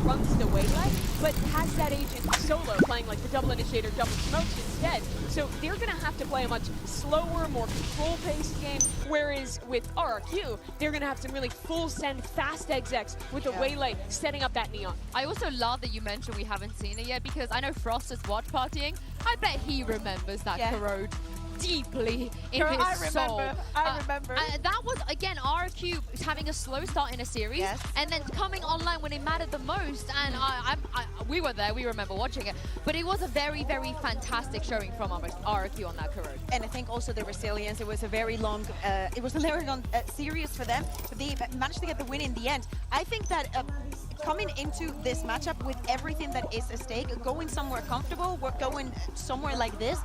runs the waylay, but has that agent solo playing like the double initiator, double smokes instead. So they're going to have to play a much slower, more control-paced game, whereas with RRQ, they're going to have some really full-send, fast execs with the waylay setting up that neon. I also love that you mentioned we haven't seen it yet, because I know Frost is watch partying. I bet he remembers that corrode deeply in his soul. I remember. That was, again, RQ having a slow start in a series, and then coming online when it mattered the most. And we were there, we remember watching it. But it was a very, very fantastic showing from RQ on that corrode. And I think also the resilience, it was a very long series for them, but they managed to get the win in the end. I think that coming into this matchup with everything that is at stake, going somewhere comfortable, going somewhere like this,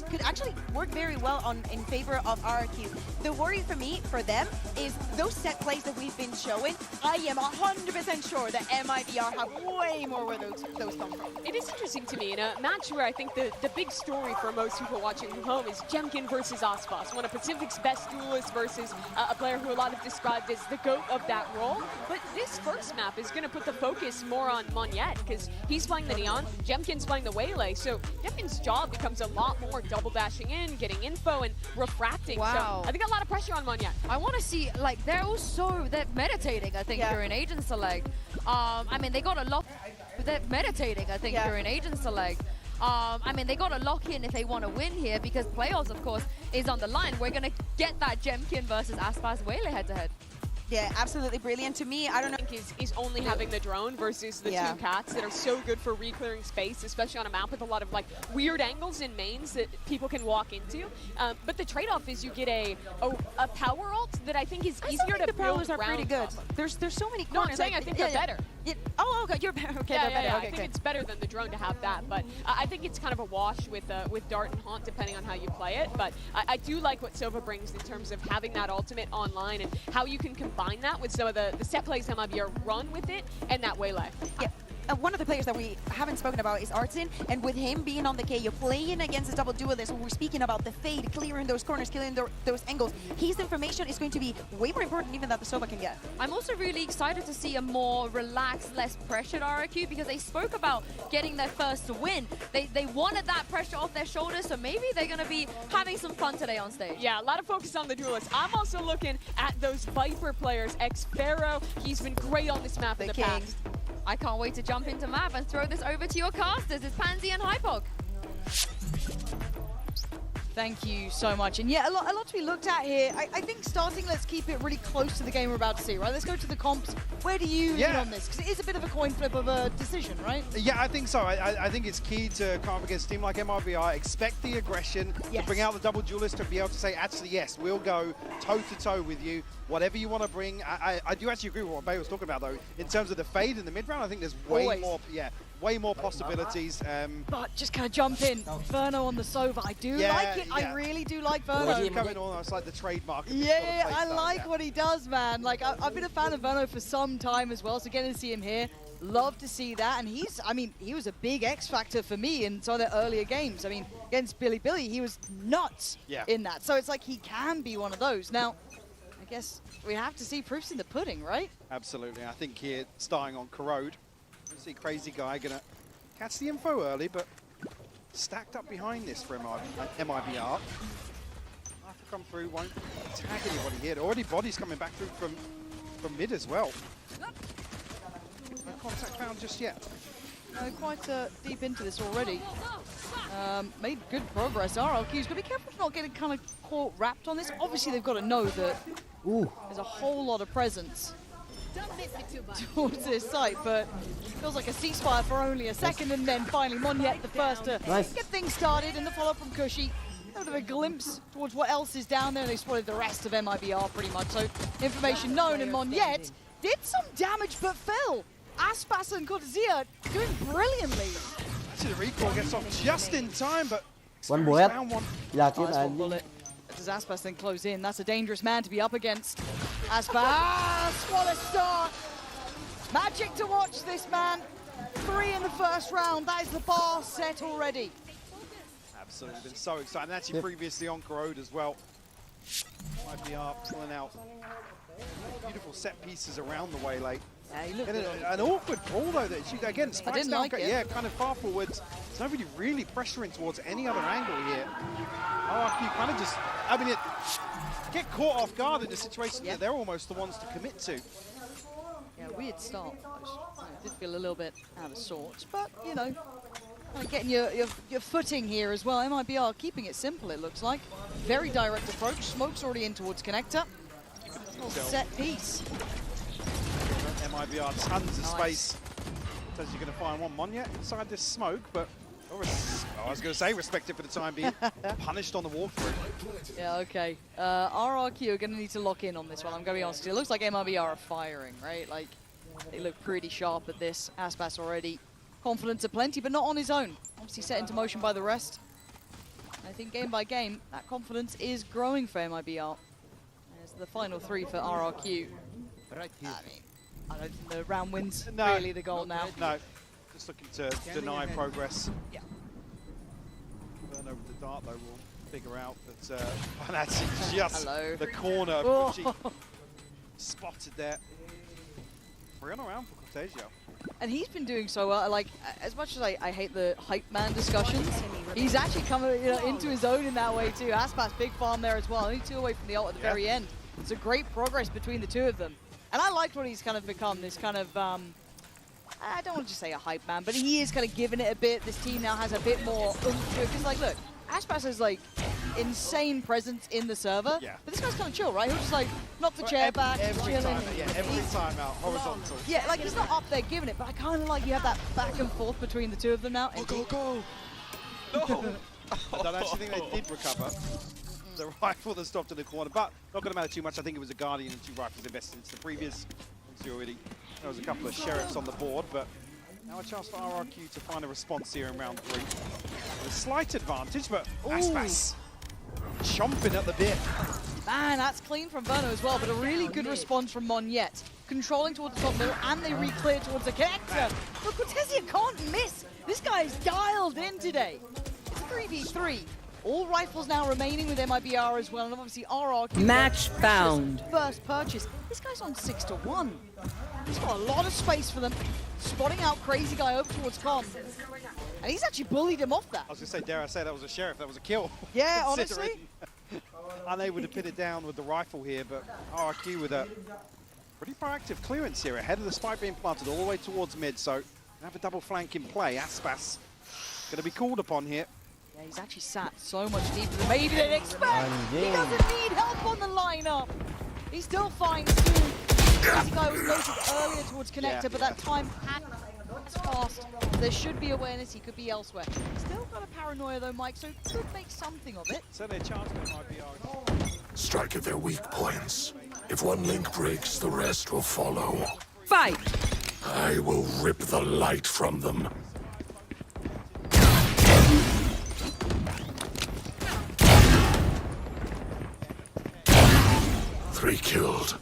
could actually work very well in favor of RRQ. The worry for me, for them, is those set plays that we've been showing. I am 100% sure that MIBR have way more where those come from. It is interesting to me, in a match where I think the big story for most people watching from home is Jemkin versus Aspas, one of Pacific's best duelists versus a player who a lot have described as the GOAT of that role. But this first map is going to put the focus more on Monyet, because he's playing the Neon, Jemkin's playing the Waylay, so Jemkin's job becomes a lot more double dashing in, getting info, and refracting. Wow. So I think a lot of pressure on Monyet. I want to see, like, they're meditating, I think, during Agent Select. I mean, they got a lock, they're meditating, I think, during Agent Select. I mean, they got to lock in if they want to win here, because playoffs, of course, is on the line. We're going to get that Jemkin versus Aspas Waylay head-to-head. Yeah, absolutely brilliant. To me, I don't know. I think is only having the drone versus the two cats that are so good for re-clearing space, especially on a map with a lot of like weird angles and mains that people can walk into. But the trade-off is you get a power ult that I think is easier to build. The powers are pretty good. There's so many corners. No, I'm saying I think they're better. Oh, okay, you're better. Okay, they're better. Okay, I think it's better than the drone to have that, but I think it's kind of a wash with Dart and Haunt depending on how you play it. But I do like what Sova brings in terms of having that ultimate online and how you can combine that with some of the set plays that might be a run with it and that waylay. Yeah. One of the players that we haven't spoken about is Artsin, and with him being on the KO, playing against a double duelist, we're speaking about the fade, clearing those corners, killing those angles. His information is going to be way more important even that the Sova can get. I'm also really excited to see a more relaxed, less pressured RRQ, because they spoke about getting their first win. They wanted that pressure off their shoulders, so maybe they're going to be having some fun today on stage. Yeah, a lot of focus on the duelists. I'm also looking at those Viper players. X-Pharaoh, he's been great on this map in the past. I can't wait to jump into map and throw this over to your casters. It's Pansy and Hypog. Thank you so much. And yeah, a lot to be looked at here. I think starting, let's keep it really close to the game we're about to see, right? Let's go to the comps. Where do you lean on this? Because it is a bit of a coin flip of a decision, right? Yeah, I think so. I think it's key to come up against a team like MIBR, expect the aggression, to bring out the double duelist, to be able to say, actually, yes, we'll go toe-to-toe with you. Whatever you want to bring. I do actually agree with what Bay was talking about, though. In terms of the fade in the mid-round, I think there's way more possibilities. But just kind of jump in. Verno on the Sova. I do like it. I really do like Verno. Coming on, it's like the trademark. Yeah, I like what he does, man. Like, I've been a fan of Verno for some time as well, so getting to see him here, love to see that. And he was a big X factor for me in some of the earlier games. I mean, against Billy, he was nuts in that. So it's like he can be one of those. Now, I guess we have to see proofs in the pudding, right? Absolutely. I think here, starting on Corrode, you see Crazy Guy gonna catch the info early, but stacked up behind this for MIBR. Have to come through, won't tag anybody here. Already bodies coming back through from mid as well. No contact found just yet. Quite deep into this already. Made good progress. RLQ's got to be careful to not getting kind of caught wrapped on this. Obviously, they've got to know that there's a whole lot of presence towards this site, but feels like a ceasefire for only a second, and then finally Monyet the first to get things started, and the follow-up from Cushy. A bit of a glimpse towards what else is down there, and they spotted the rest of MIBR pretty much. So information known, and Monyet did some damage but fell. Aspas and Cortezia doing brilliantly. Actually, the recall gets off just in time, but one bullet. Does Aspas then close in? That's a dangerous man to be up against. Aspas, what a start! Magic to watch this man. 3 in the first round. That is the bar set already. Absolutely, been so exciting. Actually, previously on Corrode as well. IPR pulling out beautiful set pieces around the waylay. Yeah, he looked In good on an awkward ball though. That she, again, spikes didn't down, like it. yeah, kind of far forwards. There's nobody really pressuring towards any other angle here. RRQ kind of just, I mean, get caught off guard in a situation that they're almost the ones to commit to. Yeah, weird start. It did feel a little bit out of sorts, but you know, kind of getting your footing here as well. MIBR keeping it simple, it looks like. Very direct approach. Smoke's already in towards connector. Little set piece. MIBR, tons of space. Says you're going to find one Monya inside this smoke, but I was going to say respect it for the time being. Punished on the walkthrough. Yeah, okay. RRQ are going to need to lock in on this one, I'm going to be honest. It looks like MIBR are firing, right? Like, they look pretty sharp at this. Aspas already confidence aplenty, but not on his own. Obviously set into motion by the rest. I think game by game, that confidence is growing for MIBR. There's the final 3 for RRQ. Right here. I mean, I don't think the round wins No. really the goal now. No, just looking to deny progress. Yeah. Burn over the dart though will figure out that and that's just Hello. the corner Oh. she spotted there. We're on around for Cortesio. And he's been doing so well. Like, as much as I hate the hype man discussions, he's actually coming into his own in that way too. Aspas, big farm there as well. Only 2 away from the ult at the very end. It's a great progress between the 2 of them. And I liked what he's kind of become, this kind of, I don't want to just say a hype man, but he is kind of giving it a bit. This team now has a bit more oomph to it. Because, like, look, Aspas is, like, insane presence in the server. Yeah. But this guy's kind of chill, right? He'll just, like, knock the chair back, every chilling. time, every time out, horizontal. Yeah, like, he's not up there giving it, but I kind of like you have that back and forth between the 2 of them now. Go! No! I don't actually think they did recover the rifle that stopped in the corner, but not going to matter too much. I think it was a Guardian and 2 rifles invested into the previous. Already, there was a couple of Sheriffs on the board, but now a chance for RRQ to find a response here in round 3. A slight advantage, but Aspas chomping at the bit. Man, that's clean from Verno as well, but a really good response from Monyet. Controlling towards the top middle, and they re-clear towards the connector. But Cortesio can't miss. This guy's dialed in today. It's a 3v3. All rifles now remaining with MIBR as well, and obviously RRQ. Match found. First purchase. This guy's on 6-1. He's got a lot of space for them. Spotting out crazy guy over towards Con. And he's actually bullied him off that. I was going to say, dare I say, that was a Sheriff, that was a kill. Yeah, honestly. Unable to pin it down with the rifle here, but RRQ with a pretty proactive clearance here, ahead of the spike being planted all the way towards mid, so have a double flank in play. Aspas going to be called upon here. Yeah, he's actually sat so much deeper than maybe they'd expect. He doesn't need help on the lineup. He still finds two. This guy was noted earlier towards connector, but that time it's fast. There should be awareness. He could be elsewhere. Still got a paranoia though, Mike, so could make something of it. Certainly a chance for IBR. Strike at their weak points. If one link breaks, the rest will follow. Fight! I will rip the light from them. 3 killed.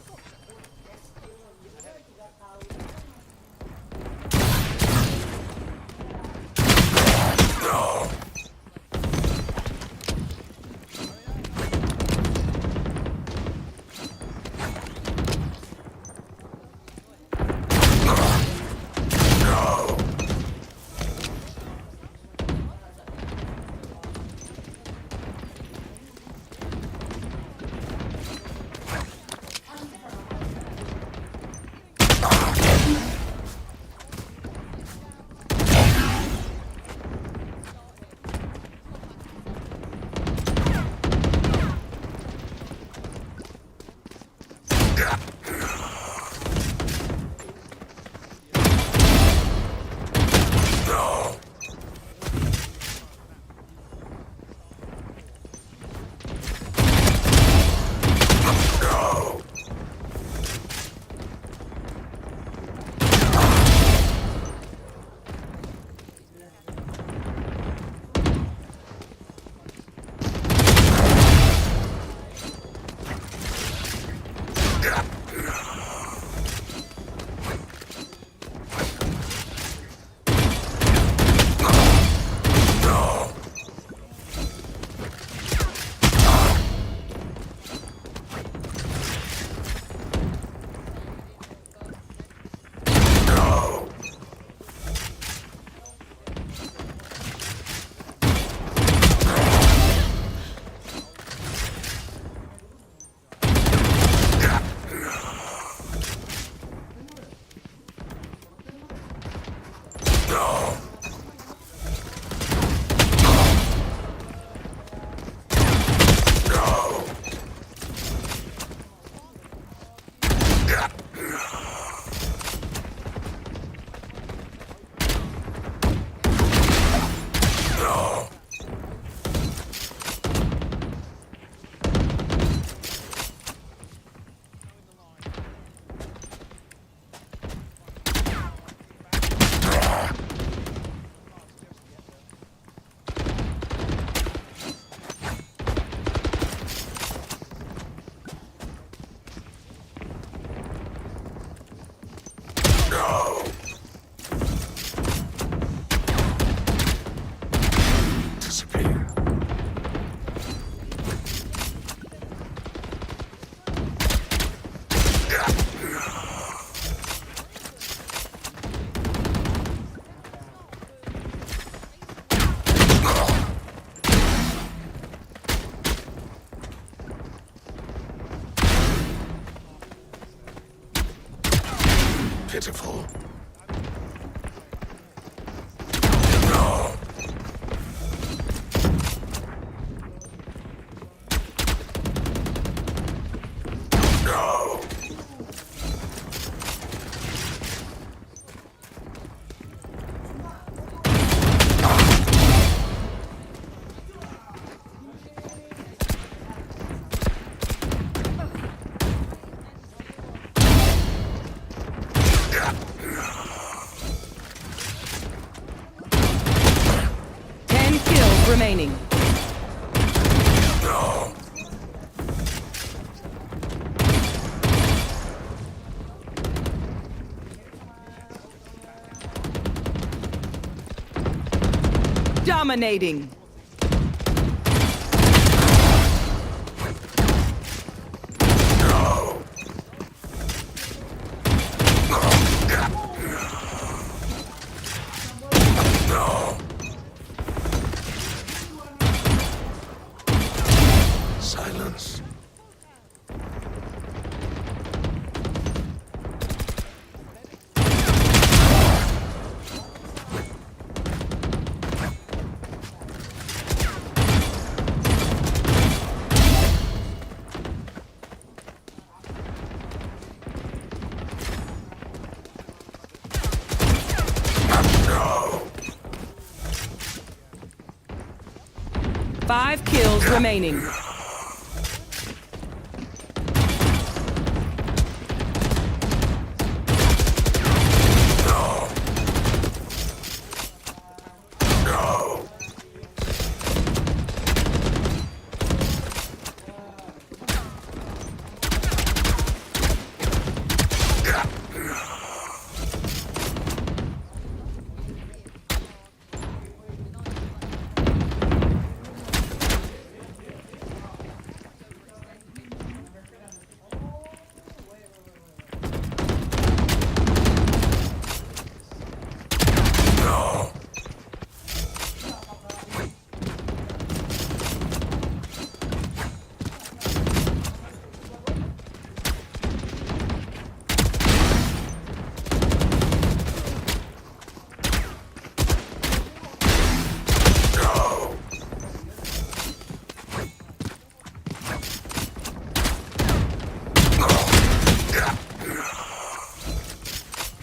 pitiful. No. 10 kills remaining. Dominating. Silence. No. 5 kills remaining.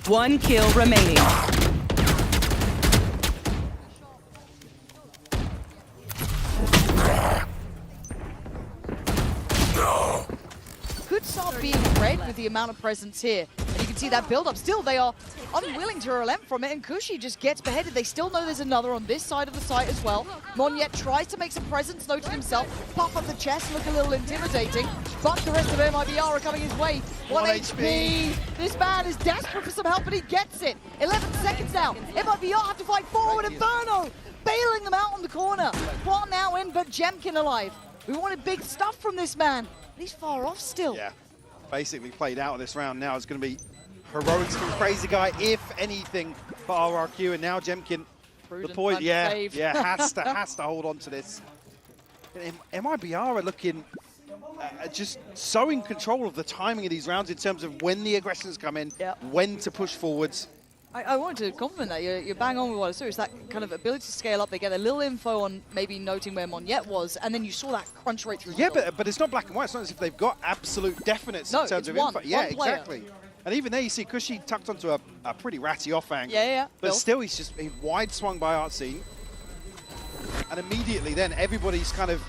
One kill remaining. Could start being red with the amount of presence here. And you can see that build-up. Still, they are unwilling to relent from it, and Kushi just gets beheaded. They still know there's another on this side of the site as well. Monyet tries to make some presence, noting himself, puff up the chest, look a little intimidating, but the rest of MIBR are coming his way. 1 HP. This man is desperate for some help, and he gets it. 11 seconds now. MIBR have to fight forward. Inferno bailing them out on the corner. One now in, but Jemkin alive. We wanted big stuff from this man. He's far off still. Yeah, basically played out of this round now. It's going to be heroics from Crazy Guy, if anything, for RRQ. And now Jemkin, Prudent the point, plan to save. has to hold on to this. MIBR are looking just so in control of the timing of these rounds in terms of when the aggressions come in, when to push forwards. I wanted to compliment that. You're bang on with what I saw. It's that kind of ability to scale up. They get a little info on maybe noting where Monyet was, and then you saw that crunch right through. Yeah, but it's not black and white. It's not as if they've got absolute definites in terms of info. Yeah, exactly. And even there, you see Kushi tucked onto a pretty ratty off angle. Yeah. But still, he's just wide swung by Artsy. And immediately then, everybody's kind of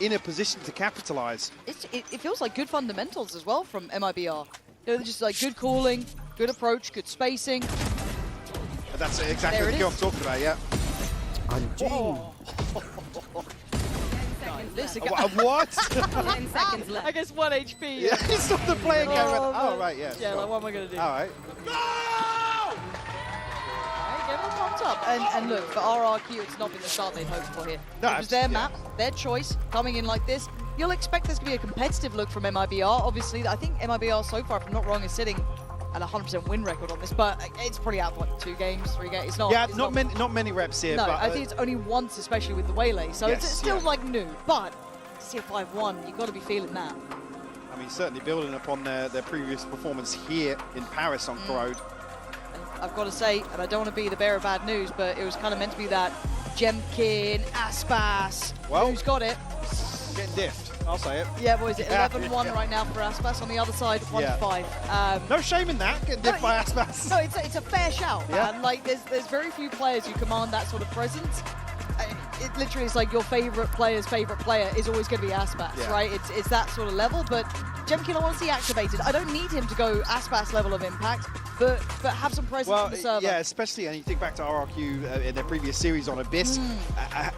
in a position to capitalize. It feels like good fundamentals as well from MIBR. They're just like good calling, good approach, good spacing. And that's exactly the kill I'm talking about, yeah. This again. What? 10 seconds left. I guess 1 HP. Yeah, he saw the player go, oh, right, yeah. Yeah, like, what am I going to do? All right. Get them pumped up. And look, for RRQ, it's not been the start they'd hoped for here. No, it was their map, their choice, coming in like this. You'll expect there's going to be a competitive look from MIBR. Obviously, I think MIBR so far, if I'm not wrong, is sitting at a 100% win record on this, but it's probably out, what, 2 games, 3 games? It's not. Yeah, it's not many reps here. No, but, I think it's only once, especially with the Waylay, so yes, it's still like new. But see a 5-1, you've got to be feeling that. I mean, certainly building upon their previous performance here in Paris on Corrode. I've got to say, and I don't want to be the bearer of bad news, but it was kind of meant to be that Jemkin, Aspas, Well, who's got it? Getting diffed, I'll say it. Yeah, what is it? 11-1 right now for Aspas. On the other side, 1-5. No shame in that, getting diffed by Aspas. No, it's a fair shout, Yeah. man. Like, there's very few players who command that sort of presence. It literally is like your favorite player's favorite player is always going to be Aspas, right? It's that sort of level, but Jemkin I want to see activated. I don't need him to go Aspas level of impact, but have some presence on the server. Yeah, especially, and you think back to RRQ in their previous series on Abyss,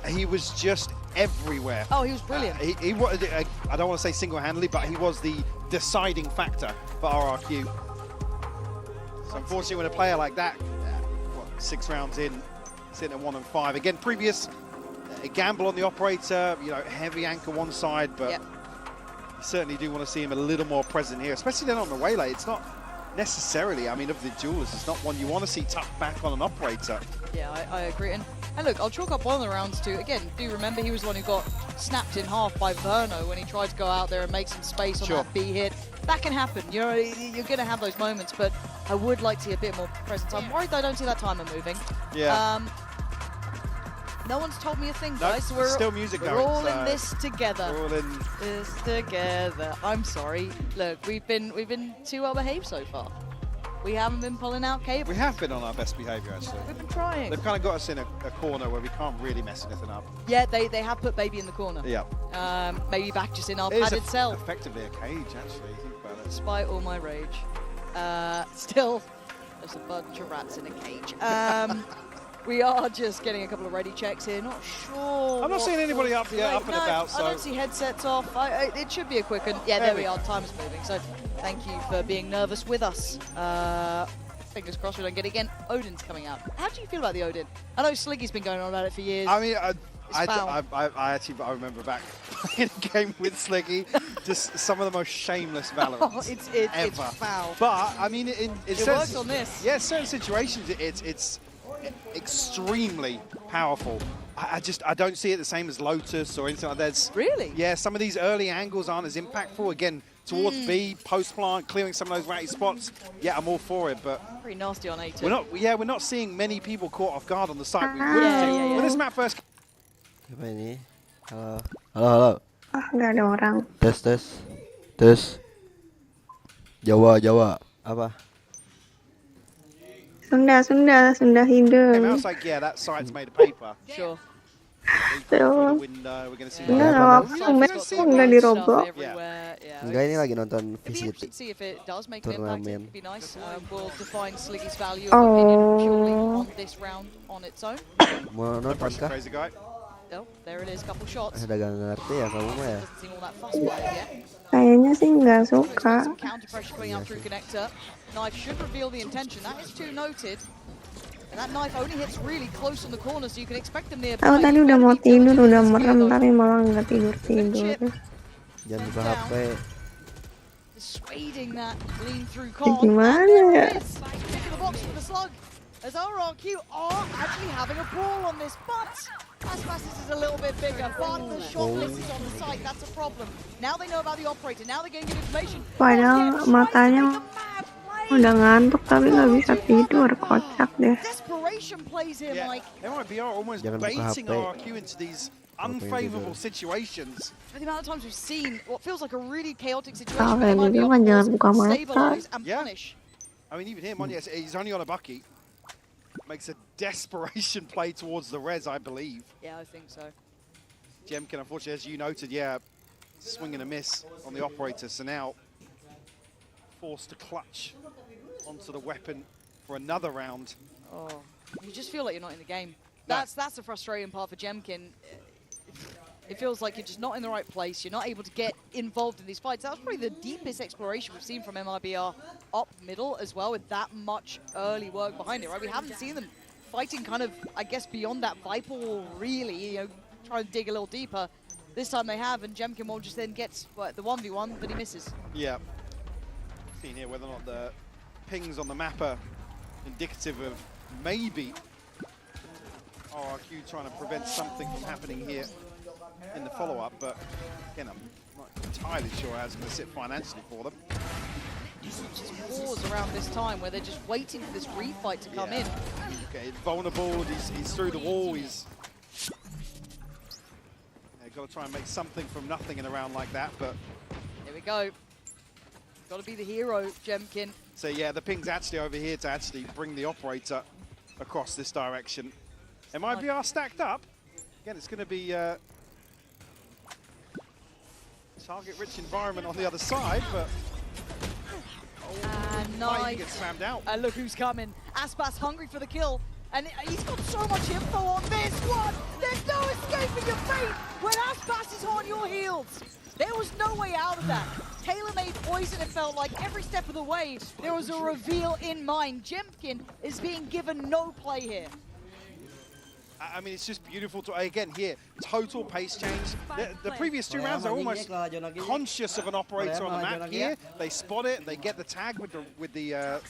he was just everywhere. Oh, he was brilliant. He was, I don't want to say single-handedly, but he was the deciding factor for RRQ. So unfortunately, when a player like that, 6 rounds in, sitting at 1 and 5. Again, previous a gamble on the operator, you know, heavy anchor one side, but you certainly do want to see him a little more present here, especially then on the waylay. It's not necessarily, I mean, of the duelists, it's not one you want to see tucked back on an operator. Yeah, I agree. And look, I'll chalk up one of the rounds too. Again, do remember he was the one who got snapped in half by Verno when he tried to go out there and make some space on that B hit. That can happen. You know, you're going to have those moments, but I would like to see a bit more presence. I'm worried that I don't see that timer moving. Yeah. No one's told me a thing, guys. So we're still music we're going. all in this together. We're all in this together. I'm sorry. Look, we've been too well behaved so far. We haven't been pulling out cables. We have been on our best behaviour, actually. We've been trying. They've kind of got us in a corner where we can't really mess anything up. Yeah, they have put Baby in the corner. Yeah. Maybe back just in our It is padded cell. effectively a cage, actually. Think about it. Despite all my rage. Still, there's a bunch of rats in a cage. We are just getting a couple of ready checks here. Not sure. I'm not seeing anybody up and about. I don't see headsets off. It should be a quick one. Yeah, there we are. Time is moving. So thank you for being nervous with us. Fingers crossed we don't get it again. Odin's coming out. How do you feel about the Odin? I know Sliggy's been going on about it for years. I mean, I remember back playing a game with Sliggy, just some of the most shameless Valorants ever. It's foul. But I mean, it works on this. Yeah, certain situations, it's extremely powerful. I don't see it the same as Lotus or anything like that. Really? Yeah, some of these early angles aren't as impactful. Again, towards B, post plant, clearing some of those ratty spots. Yeah, I'm all for it, but pretty nasty on A2. we're not seeing many people caught off guard on the site. We wouldn't when this map first. Siapa ini? Halo. Halo. Nggak ada orang. Tes. Jawa. Apa? Sunda hidup. I was like, yeah, that site's made of paper. Sure. Tuh. Window, we're gonna see. Nggak diroblok. Enggak, ini lagi nonton Visit. VCT. See if it does make an impact. It would be nice. We'll define Sliggy's value Oh. of opinion purely on this round on its own. Mau nonton kah? Crazy guy. Oh, there it is. Couple shots. Udah gak ngerti ya kamu mah ya. Doesn't seem all that fussed by it yet. Kayaknya sih nggak Expect suka. some counter pressure coming out through connector. Knife should reveal the intention. That is too noted. And that knife only hits really close on the corner, so you can expect them nearby. Aku tadi udah mau tidur, udah merem, tapi malah nggak tidur. Jangan buka HP. Dissuading that lean through con. Gimana ya? Pick the box for the slug. As RRQ are actually having a brawl on this, but Aspas is a little bit bigger, but the shot list is on the site. That's a problem. Now they know about the operator. Now they're getting good information. Padahal matanya udah ngantuk tapi nggak bisa tidur, kocak deh. Desperation plays here, Yeah, Mike. MIBR almost Jangan buka baiting HP. RRQ into these unfavorable situations. For the amount of times we've seen what feels like a really chaotic situation, Kalau where kayak gitu MIBR mah jangan forces buka to mata. stabilize and Yeah. punish. I mean, even him, he's only on a bucky. Makes a desperation play towards the res, I believe. Yeah, I think so. Jemkin, unfortunately, as you noted, swing and a miss on the operator. So now forced to clutch onto the weapon for another round. Oh, you just feel like you're not in the game. No. That's the frustrating part for Jemkin. It feels like you're just not in the right place. You're not able to get involved in these fights. That was probably the deepest exploration we've seen from MIBR up middle as well, with that much early work behind it, right? We haven't seen them fighting kind of, I guess, beyond that Viper wall, really, you know, trying to dig a little deeper. This time they have, and Jemkin will just then gets the 1v1, but he misses. Yeah. Seeing here whether or not the pings on the map are indicative of maybe RRQ trying to prevent something from happening here in the follow-up, but again, Not entirely sure how it's going to sit financially for them. Just pause around this time where they're just waiting for this refight to come in. Okay, vulnerable, he's through the wall, he's... got to try and make something from nothing in a round like that, but... Here we go. Got to be the hero, Jemkin. So yeah, the ping's actually over here to actually bring the operator across this direction. MIBR stacked up. Again, it's going to be target-rich environment on the other side, but... And nice. Gets slammed out. And look who's coming. Aspas hungry for the kill. And he's got so much info on this one. There's no escaping your fate when Aspas is on your heels. There was no way out of that. Tailor-made poison, it felt like. Every step of the way, there was a reveal in mind. Jemkin is being given no play here. I mean, it's just beautiful to, again, here, total pace change. The previous 2 rounds, they're almost conscious of an operator on the map. Here, they spot it, they get the tag with the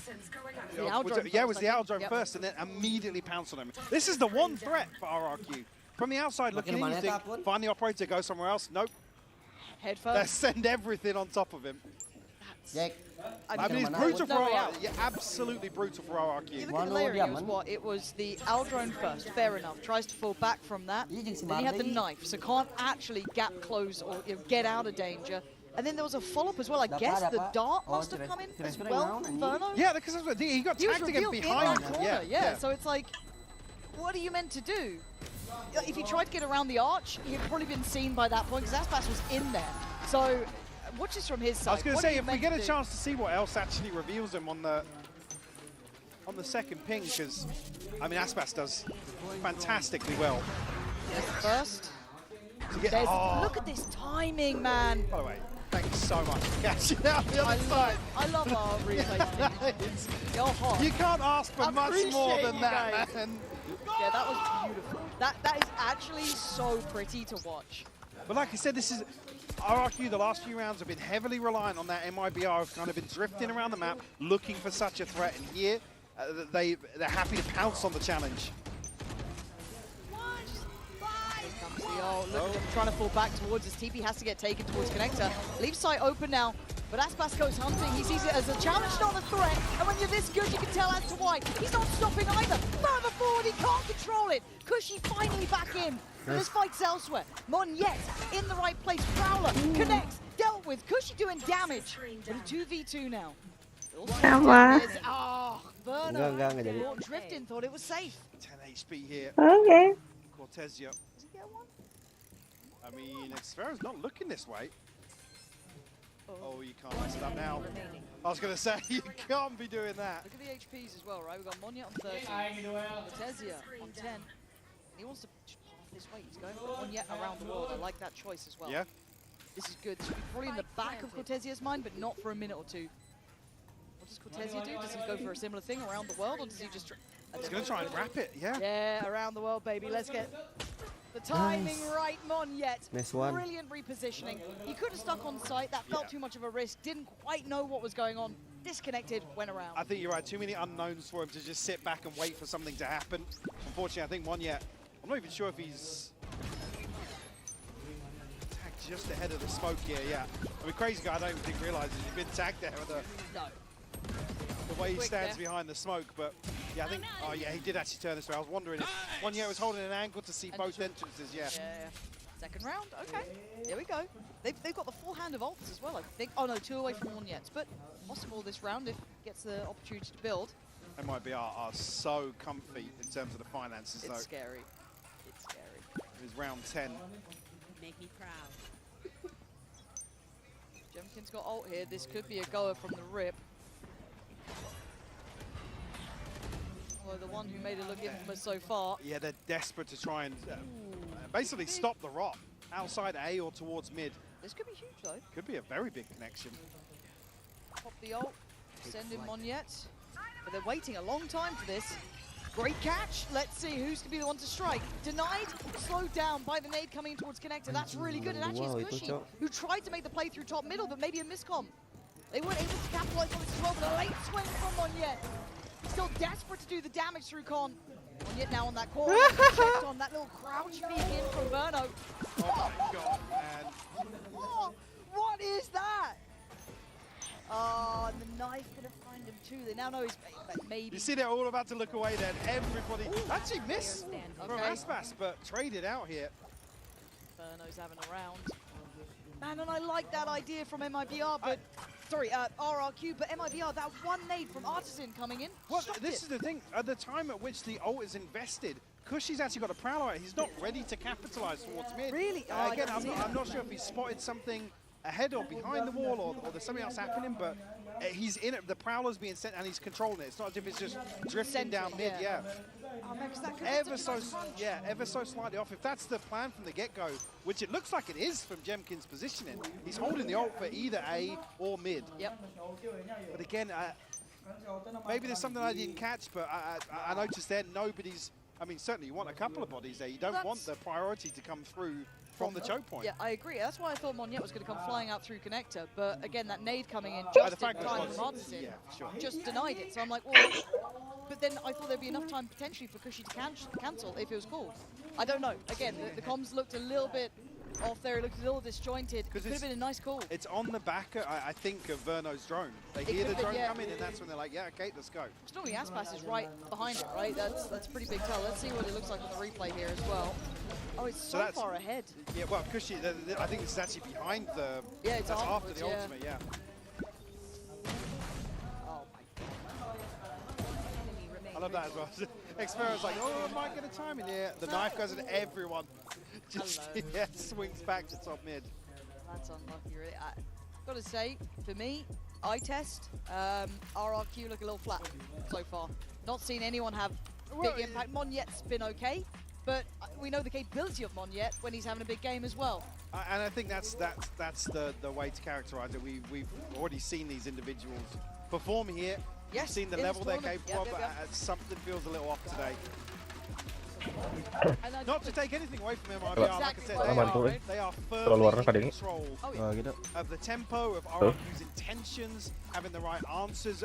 Aldrome first, and then immediately pounce on him. This is the one threat for RRQ. From the outside looking in, you think, find the operator, go somewhere else. Nope. Head first. They send everything on top of him. I mean, it's brutal for RRQ. Yeah, absolutely brutal for RRQ. You look at the layering, it was the Aldrone first, fair enough. Tries to fall back from that. Then he had the knife, so can't actually gap close or get out of danger. And then there was a follow-up as well. I guess the dart must have come in as well from Verno. Yeah, because he got tagged again behind. Yeah, so it's like, what are you meant to do? If he tried to get around the arch, he'd probably been seen by that point because Aspas was in there. So, watch this from his side. I was going to say, if we get a chance to see what else actually reveals him on the second ping, because, I mean, Aspas does fantastically well. First. Look at this timing, man. By the way, thank you so much for catching out the other side. I love our replays. You're hot. You can't ask for much more than that, man. Yeah, that was beautiful. That is actually so pretty to watch. But like I said, this is RRQ. The last few rounds have been heavily reliant on that MIBR. Have kind of been drifting around the map, looking for such a threat. And here, they're happy to pounce on the challenge. Look at him trying to fall back towards his TP, has to get taken towards connector. Leaves site open now, but Aspas goes hunting. He sees it as a challenge, not a threat. And when you're this good, you can tell as to why. He's not stopping either. Further forward, he can't control it. Cushy finally back in. But this fight's elsewhere. Monyet in the right place. Prowler connects, dealt with. Cushy doing damage. But a 2v2 now. Sabar. Verno, drifting, thought it was safe. 10 HP here. Okay. Cortezia. I mean, Xfero's not looking this way. Oh, you can't mess it up now. I was going to say, you can't be doing that. Look at the HPs as well, right? We've got Monyet on 30, Cortezia on 10. He wants to just path this way. He's going for Monyet around the world. I like that choice as well. Yeah. This is good. This should be probably in the back of Cortezia's mind, but not for a minute or two. What does Cortezia do? Does he go for a similar thing around the world, or does he just... He's going to try and wrap it, yeah. Yeah, around the world, baby. Let's get the timing right, Monyet. Brilliant repositioning. He could have stuck on site. That felt too much of a risk. Didn't quite know what was going on. Disconnected, went around. I think you're right. Too many unknowns for him to just sit back and wait for something to happen. Unfortunately, I think Monyet, I'm not even sure if he's tagged just ahead of the smoke here, yeah. I mean, Crazy Guy, I don't even think realizes he's been tagged there with the way he stands behind the smoke, but yeah, I think, oh yeah, he did actually turn this way. I was wondering if Monyet was holding an angle to see both entrances, yeah. Second round, okay. Here we go. They've got the full hand of ults as well, I think. Oh no, 2 away from Monyet, but possible this round if he gets the opportunity to build. MIBR are so comfy in terms of the finances, though. It's scary. It's scary. It was round 10. Make me proud. Jemkin's got ult here. This could be a goer from the rip. Although the one who made it look infamous so far. Yeah, they're desperate to try and basically stop the rot outside A or towards mid. This could be huge, though. Could be a very big connection. Pop the ult, send in Monyet. But they're waiting a long time for this. Great catch. Let's see who's going to be the one to strike. Denied, slowed down by the nade coming towards connector. That's really good. And actually it's Cushy, who tried to make the play through top middle, but maybe a miscom. They weren't able to capitalize on this as well, but a late swing from Monyet. Still desperate to do the damage through Con. Monyet now on that corner. Checked on that little crouch peek in from Verno. Oh my god, man. What is that? Oh, and the knife gonna find him too. They now know he's maybe. You see, they're all about to look away then. Everybody actually missed from Aspas, but traded out here. Verno's having a round. Man, and I like that idea from MIBR, but sorry, RRQ, but MIBR, that one nade from Artisan coming in. Well, this is the thing. At the time at which the ult is invested, Cushy's actually got a Prowler out. He's not ready to capitalize towards mid. Really? Again, I'm not sure if he spotted something ahead or behind the wall, or there's something else happening, but he's in it. The Prowler's being sent and he's controlling it. It's not as if it's just drifting down mid. Yeah. Oh, man, Ever so slightly off. If that's the plan from the get-go, which it looks like it is from Jemkin's positioning, he's holding the ult for either A or mid. Yep. But again, maybe there's something I didn't catch, but I noticed there nobody's. I mean, certainly you want a couple of bodies there. You don't want the priority to come through from the choke point. Yeah, I agree. That's why I thought Monyet was going to come flying out through connector, but again, that nade coming in just in time from Artisan just denied it. So I'm like, well, but then I thought there'd be enough time potentially for Cushy to cancel if it was called. I don't know. Again, the comms looked a little bit off there. It looked a little disjointed. It could have been a nice call. It's on the back, I think, of Verno's drone. They hear the drone come in, and that's when they're like, yeah, okay, let's go. Normally Aspas is right behind it, right? That's a pretty big tell. Let's see what it looks like on the replay here as well. Oh, it's so far ahead. Yeah, well, Cushy, I think this is actually behind the... Yeah, it's after the ultimate, yeah. Oh, my I love that as well. Xpero's like, oh, I might get a time in here. The knife goes at everyone. Just swings back to top mid. That's unlucky, really. Got to say, for me, eye test, RRQ look a little flat so far. Not seen anyone have big impact. Monyet's been okay, but we know the capability of Monyet when he's having a big game as well. And I think that's the way to characterize it. We've already seen these individuals perform here. Yes, seen the level they're capable of, but something feels a little off today. Not to take anything away from MIBR, like I said, they are firmly in control of the tempo, of RRQ's intentions, having the right answers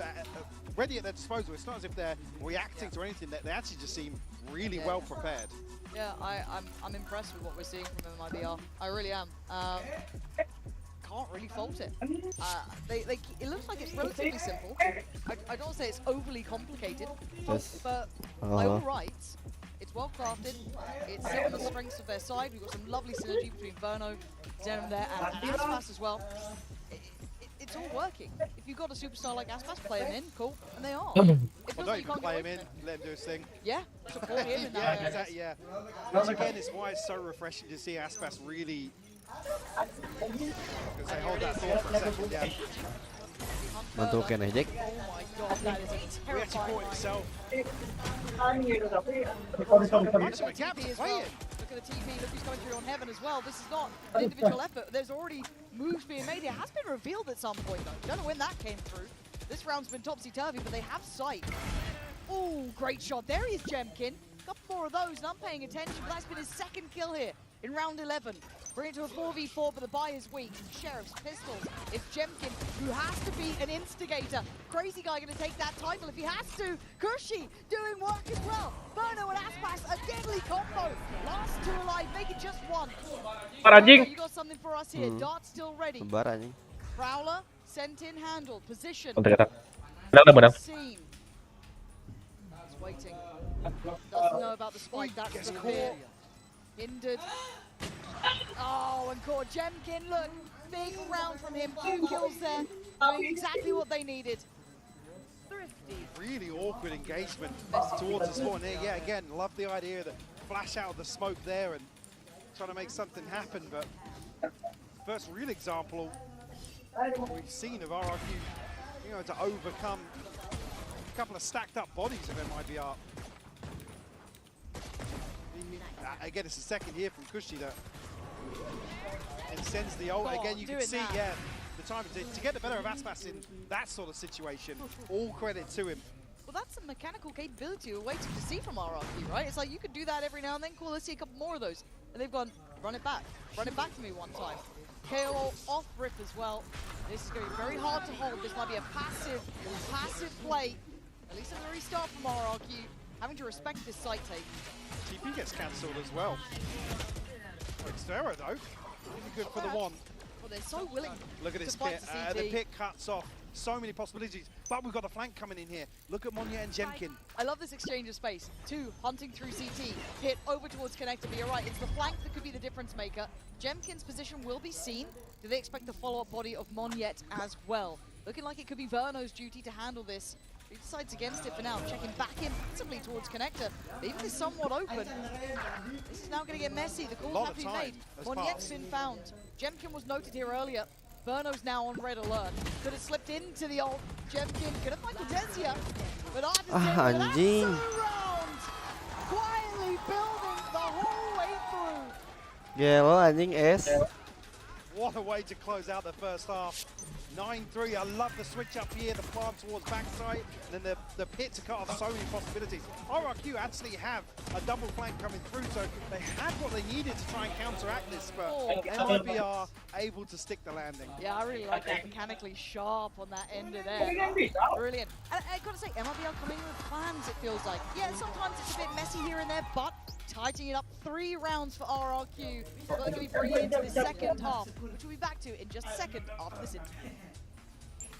ready at their disposal. It's not as if they're reacting to anything, they actually just seem really well prepared. Yeah, I'm impressed with what we're seeing from MIBR. I really am. Can't really fault it. It looks like it's relatively simple. I don't say it's overly complicated, but by all rights, it's well crafted. It's on the strengths of their side. We've got some lovely synergy between Verno, Denim there, and Aspas as well. It's all working. If you've got a superstar like Aspas, play him in, cool, and they are. Don't even play him in, let him do his thing. Yeah, support him in that. Exactly, yeah. Which again is why it's so refreshing to see Aspas really. Because they hold that thought for a second, yeah. Mantul kena Jack. Oh my god, that is a terrifying caught himself. Look at the TP, look who's coming through on Heaven as well. This is not an individual effort. There's already moves being made. It has been revealed at some point though. Don't know when that came through. This round's been topsy-turvy, but they have sight. Oh, great shot. There he is, Jemkin. A couple more of those, and I'm paying attention, but that's been his second kill here in round 11. Bring it to a 4v4, but the buy is weak. Sheriff's pistols. It's Jemkin, who has to be an instigator. Crazy guy going to take that title if he has to. Cushy doing work as well. Verno and Aspas, a deadly combo. Last two alive, make it just one. Verno, you got something for us here. Dart still ready. Prowler, sent in, handled, position. Scene. He's waiting. Doesn't know about the spike. That's caught. Hindered. Oh, and caught Jemkin. Look, big round from him. 2 kills there. Doing exactly what they needed. Really awkward engagement towards the spawn here. Yeah, again, love the idea that flash out of the smoke there and trying to make something happen. But first real example we've seen of RRQ, you know, to overcome a couple of stacked up bodies of MIBR. Again, it's the second here from Cushy that sends the ult. Again, you can see, yeah, the time to get the better of Aspas in that sort of situation. All credit to him. Well, that's a mechanical capability we're waiting to see from RRQ, right? It's like you could do that every now and then. Cool, let's see a couple more of those. And they've gone, run it back to me one time. KO off rip as well. This is going to be very hard to hold. This might be a passive play. At least a restart from RRQ. Having to respect this site take. TP gets cancelled as well. Xero though, really good for the one. but they're so willing. Look at this to fight pit. to The CT. pit cuts off so many possibilities, but we've got the flank coming in here. Look at Monya and Jemkin. I love this exchange of space. Two hunting through CT, hit over towards connector, but you're right, it's the flank that could be the difference maker. Jemkin's position will be seen. Do they expect the follow-up body of Monyet as well? Looking like it could be Verno's duty to handle this. He decides against it for now, checking back in possibly towards connector. Even is somewhat open. This is now going to get messy. The call have to be made. Monyet's been found. Jemkin was noted here earlier. Verno's now on red alert. Could have slipped into the old Jemkin. Could have found Cortezia. But Anjing. round. Quietly building the whole way through. Gelo anjing S. What a way to close out the first half. 9-3. I love the switch up here, the plant towards backside, and then the pit to cut off so many possibilities. RRQ actually have a double flank coming through, so they had what they needed to try and counteract this, but MIB are able to stick the landing. Yeah, I really like that. Mechanically sharp on that end of there. Brilliant. And I gotta say, MIB are coming with plans, it feels like. Yeah, sometimes it's a bit messy here and there, but tightening it up. 3 rounds for RRQ. They're going to be bringing into the second half, which we'll be back to in just a second after this interview.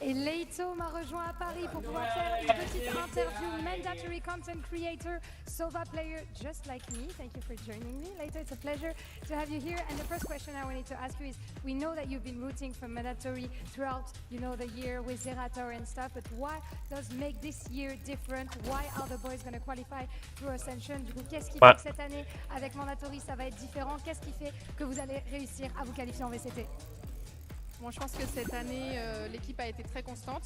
Et Leito m'a rejoint à Paris pour pouvoir faire une petite interview. Mandatory content creator, Sova player just like me. Thank you for joining me. Leito, it's a pleasure to have you here. And the first question I wanted to ask you is, we know that you've been rooting for Mandatory throughout, the year with Zerator and stuff, but what does make this year different? Why are the boys going to qualify through Ascension? Du coup, qu'est-ce qui fait que cette année, avec Mandatory, ça va être différent? Qu'est-ce qui fait que vous allez réussir à vous qualifier en VCT? Bon, je pense que cette année, l'équipe a été très constante.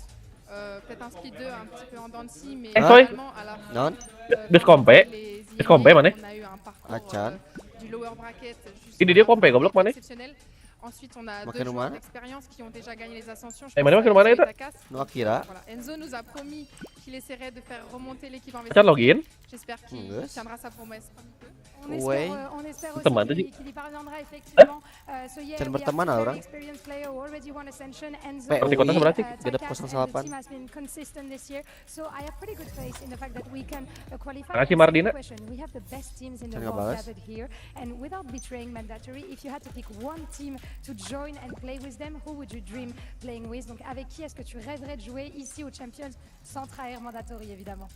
Peut-être un split 2 un petit peu en dents de scie, mais finalement, à la fin, les IMD, on a eu un parcours du lower bracket jusqu'à exceptionnel. Ensuite, on a 2 joueurs d'expérience qui ont déjà gagné les ascensions. Je pense que Enzo nous a promis qu'il essaierait de faire remonter l'équipe en VCT. J'espère qu'il tiendra sa promesse. On espère aussi qu'il y parviendra effectivement. So yeah, we have a very experienced player who already won Ascension. Enzo, the team has been consistent this year, so I have pretty good faith in the fact that we can qualify. Question. We have the best teams in the world gathered here, and without betraying Mandatory, if you had to pick one team to join and play with them, who would you dream playing with? Donc avec qui est-ce que tu rêverais de jouer ici aux Champions sans trahir Mandatory évidemment?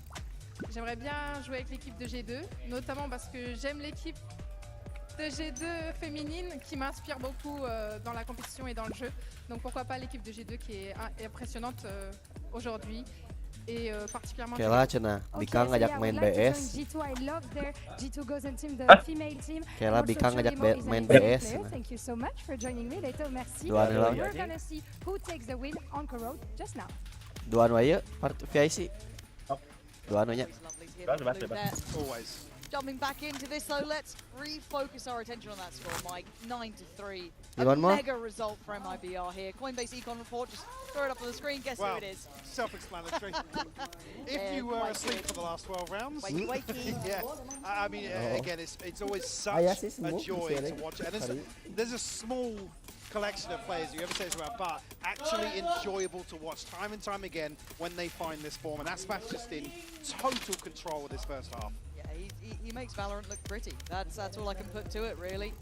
J'aimerais bien jouer avec l'équipe de G2, notamment parce que j'aime l'équipe de G2 féminine qui m'inspire beaucoup dans la compétition et dans le jeu. Donc pourquoi pas l'équipe de G2 qui est impressionnante aujourd'hui. Et particulièrement Bika ngajak main BS. Kela Bika ngajak main BS. Thank you so much for joining me. Later, merci. We're gonna see who takes the win on Corrode just now. Duaan wae part VIC. Duaan nya. Always. Jumping back into this though, let's refocus our attention on that score, Mike. 9-3. One more? Mega result for MIBR here. Coinbase Econ report, just throw it up on the screen, guess who it is. Self-explanatory. If you were asleep for the last 12 rounds. Wakey. Yeah. I mean, again, it's always such a joy to watch. And there's a small collection of players you ever say it's about, but actually enjoyable to watch time and time again when they find this form. And Aspas just in total control of this first half. He makes Valorant look pretty. That's all I can put to it, really.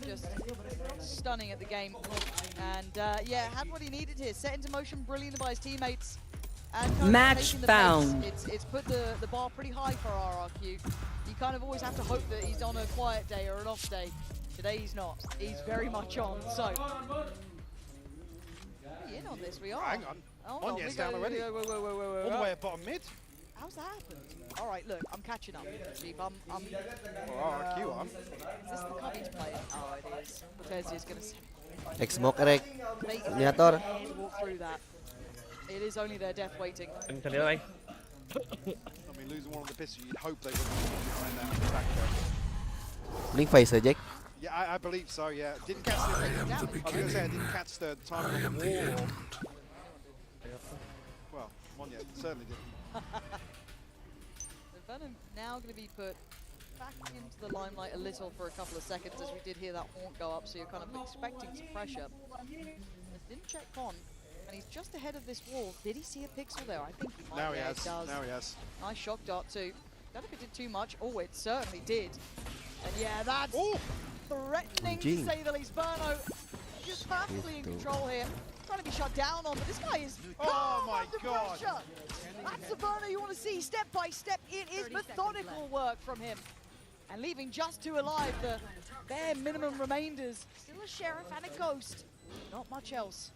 Just stunning at the game. And yeah, had what he needed here. Set into motion brilliantly by his teammates. And match found. It's put the bar pretty high for RRQ. You kind of always have to hope that he's on a quiet day or an off day. Today he's not. He's very much on. So in on this we are. Hang on. Monya's down already. Whoa. All the way at bottom mid. How's that happened? All right, look, I'm catching up, Chief. For RRQ on. Is this the Cubbies player? Oh, it is. Cortezia's going to send X smoke erek. Terminator. walk through that. It is only their death waiting. I mean, losing one on the pistol, you'd hope they wouldn't be behind that back there. Blink face Jack. Yeah, I believe so, yeah. Didn't catch the I was going to say I didn't catch the time on the wall. Well, Monya certainly didn't. Venom now going to be put back into the limelight a little for a couple of seconds as we did hear that horn go up, so you're kind of expecting some pressure. Didn't check Con, and he's just ahead of this wall. Did he see a pixel there? I think he might. Now he yeah, has. does. Now he has. Nice shock dart too. Don't know if it did too much. Oh, it certainly did. And yeah, that's threatening to say the least. Verno just perfectly in control here. Trying to be shut down on, but this guy is under pressure. That's the burner you want to see, step by step. It is methodical work from him. And leaving just 2 alive, the bare minimum remainders. Still a Sheriff and a Ghost. Not much else.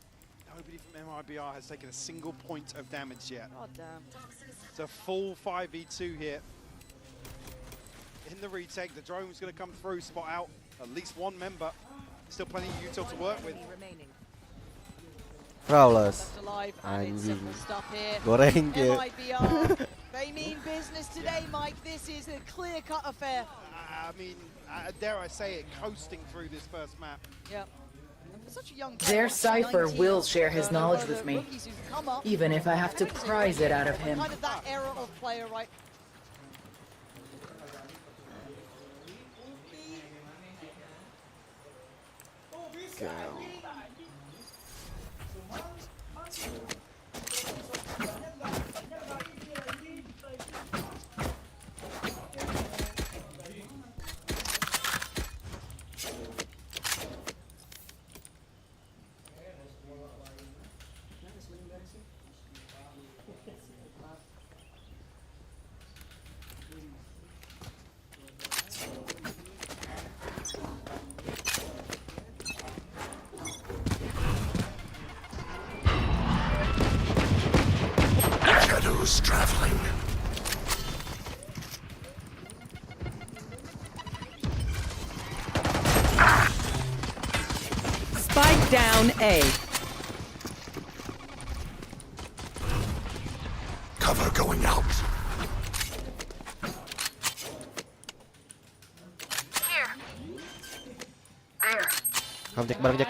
Nobody from MIBR has taken a single point of damage yet. God damn. It's a full 5v2 here. In the retake, the drone's going to come through, spot out at least one member. Still plenty of util to work with. Flawless. Alive, and it's simple stuff here. Goreng je. MIBR, they mean business today, Mike. This is a clear-cut affair. I mean, dare I say it, coasting through this first map. Yeah. Such a young Their Cypher will share his knowledge with me, even if I have to prize it out of him. Kind of that era of player, right? Go. Shadows traveling. Spike down A. Cover going out. Không Jack, bareng Jack.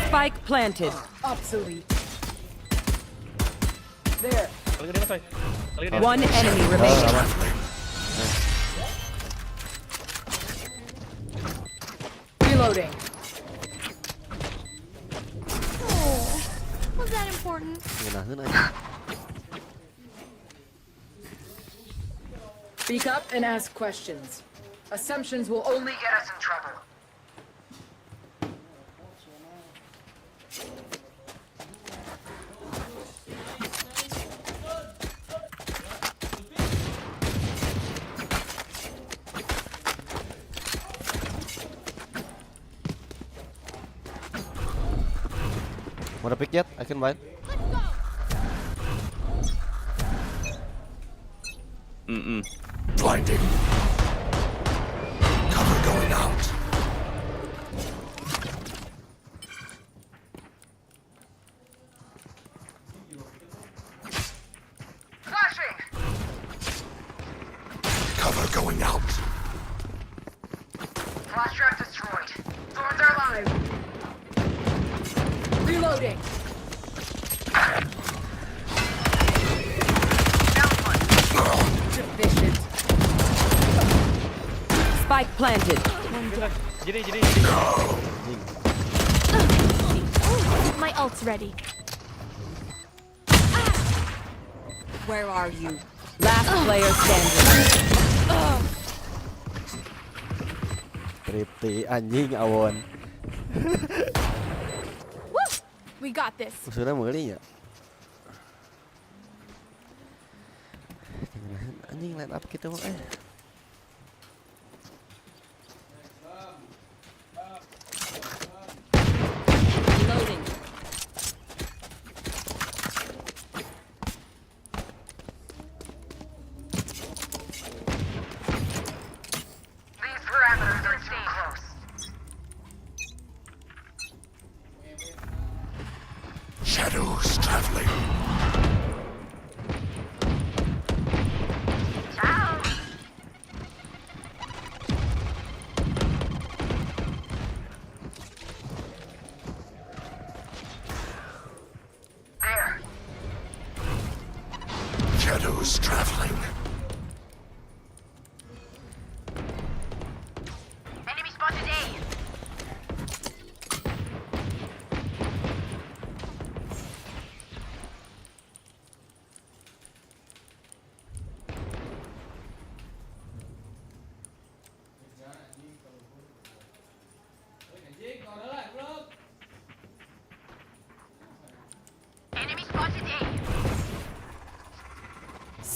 Spike planted. Obsolete. There. One enemy remaining. Reloading. Was that important? Speak up and ask questions. Assumptions will only get us in trouble. Wanna pick yet? I can buy. Blinding. Cover going out. Flashing. Cover going out. Flash trap destroyed. Thorns are live. Reloading. Sufficient. Spike planted. My ult's ready. Where are you? Last player standing. Tripti anjing awon. Woo! We got this. Musuhnya meuli ya. Anjing line up kita mah Loading. These parameters are too close. Shadows traveling.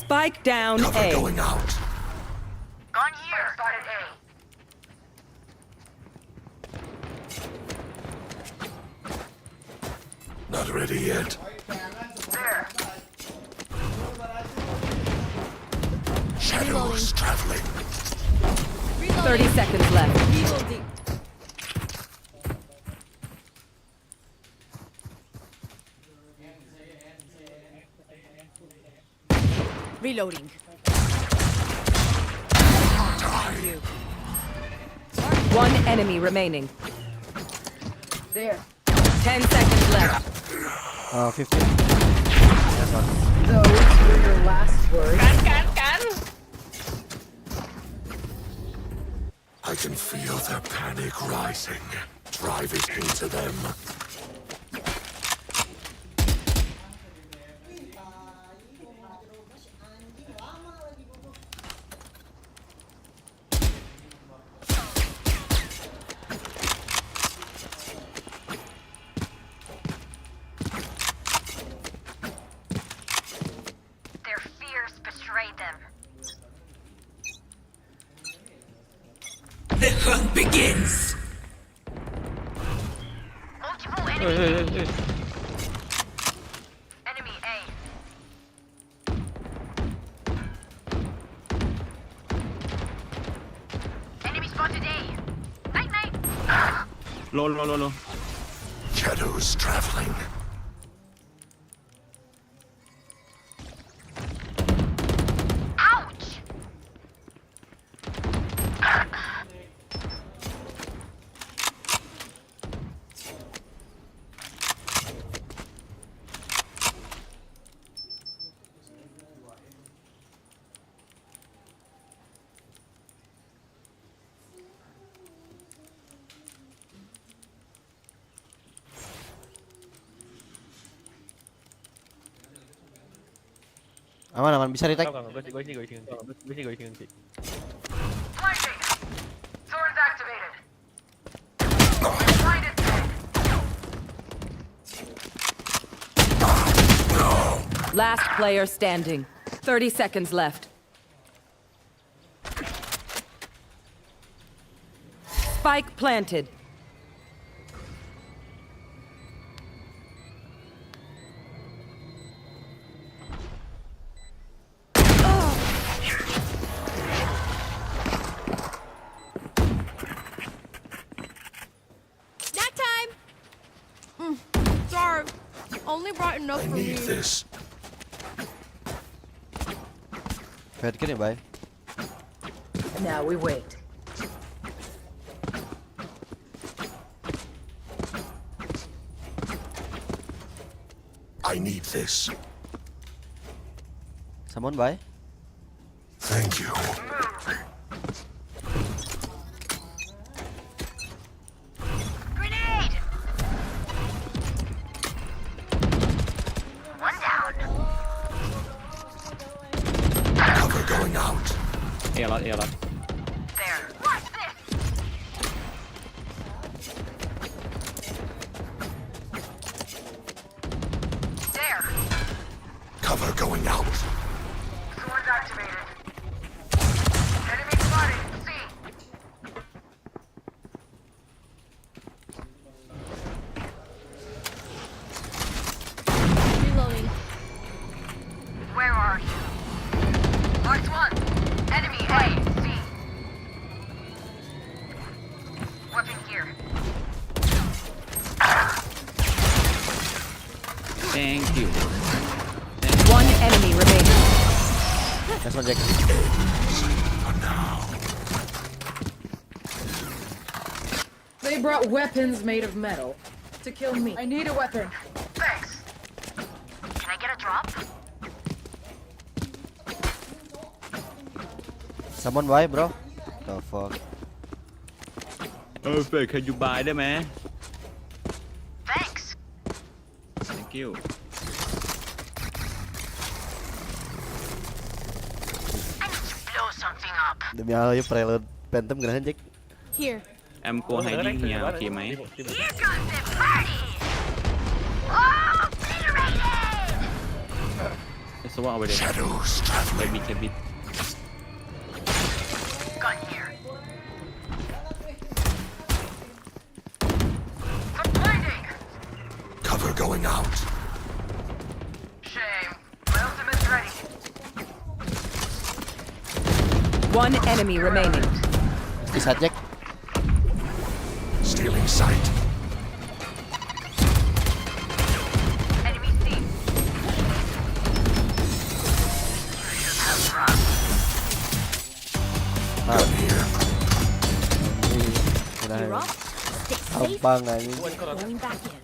Spike down Cover A. going out. Gone here. Spotted A. Not ready yet. There. Shadows traveling. 30 seconds left. Reloading. One enemy remaining. There. 10 seconds left. 15. Those were your last words. I can feel their panic rising. Drive it into them. Their fears betrayed them. The hunt begins. Multiple enemies. Enemy A. Enemy spotted A. Night night. Low. Shadows traveling. Ouch. Aman, bisa retake. Gue sih Blinding. Swords activated. Blinded. Last player standing. 30 seconds left. Spike planted. Snack time! Sorry. Only brought enough I for need me. this. Fed kan ya, Bay? Now we wait. I need this. Someone, Bay? Thank you. Grenade. One down. Cover going out. A lot. There. Watch this. There. Cover going out. Swords activated. Enemy spotted. C. Reloading. Where are you? Marked one. Enemy A. C. Weapon here. Thank you. One enemy remaining. Nice one, Jack. They brought weapons made of metal to kill me. I need a weapon. Thanks. Can I get a drop? Someone, Bay, bro? The fuck? Perfect. Can you buy them, man? Thanks. Thank you. I need to blow something up. Demi Allah, ya preload Phantom ganahan, Jack. Here. Em có hiding here, ok máy. Here comes the party. Oh, obliterated. สว่าเอาไปเลยไปบิดแค่บิด Gun here. I'm blinding. Cover going out. Shame. My ultimate's ready. One enemy remaining. Bisa Jack. Stealing sight. Enemy seen. Gun here. You're up. Abang anjing. Going back in.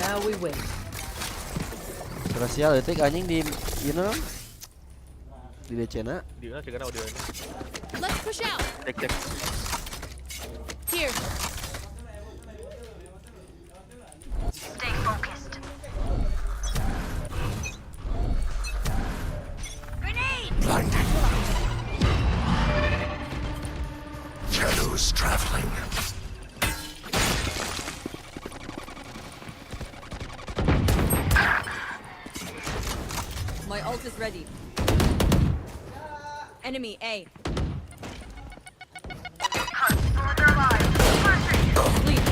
Now we win. Rasial detik anjing di ini dong. Di DC-na. Let's push out. Cek. Here. Stay focused. Grenade! Blinding. Shadows traveling. My ult is ready. Enemy A.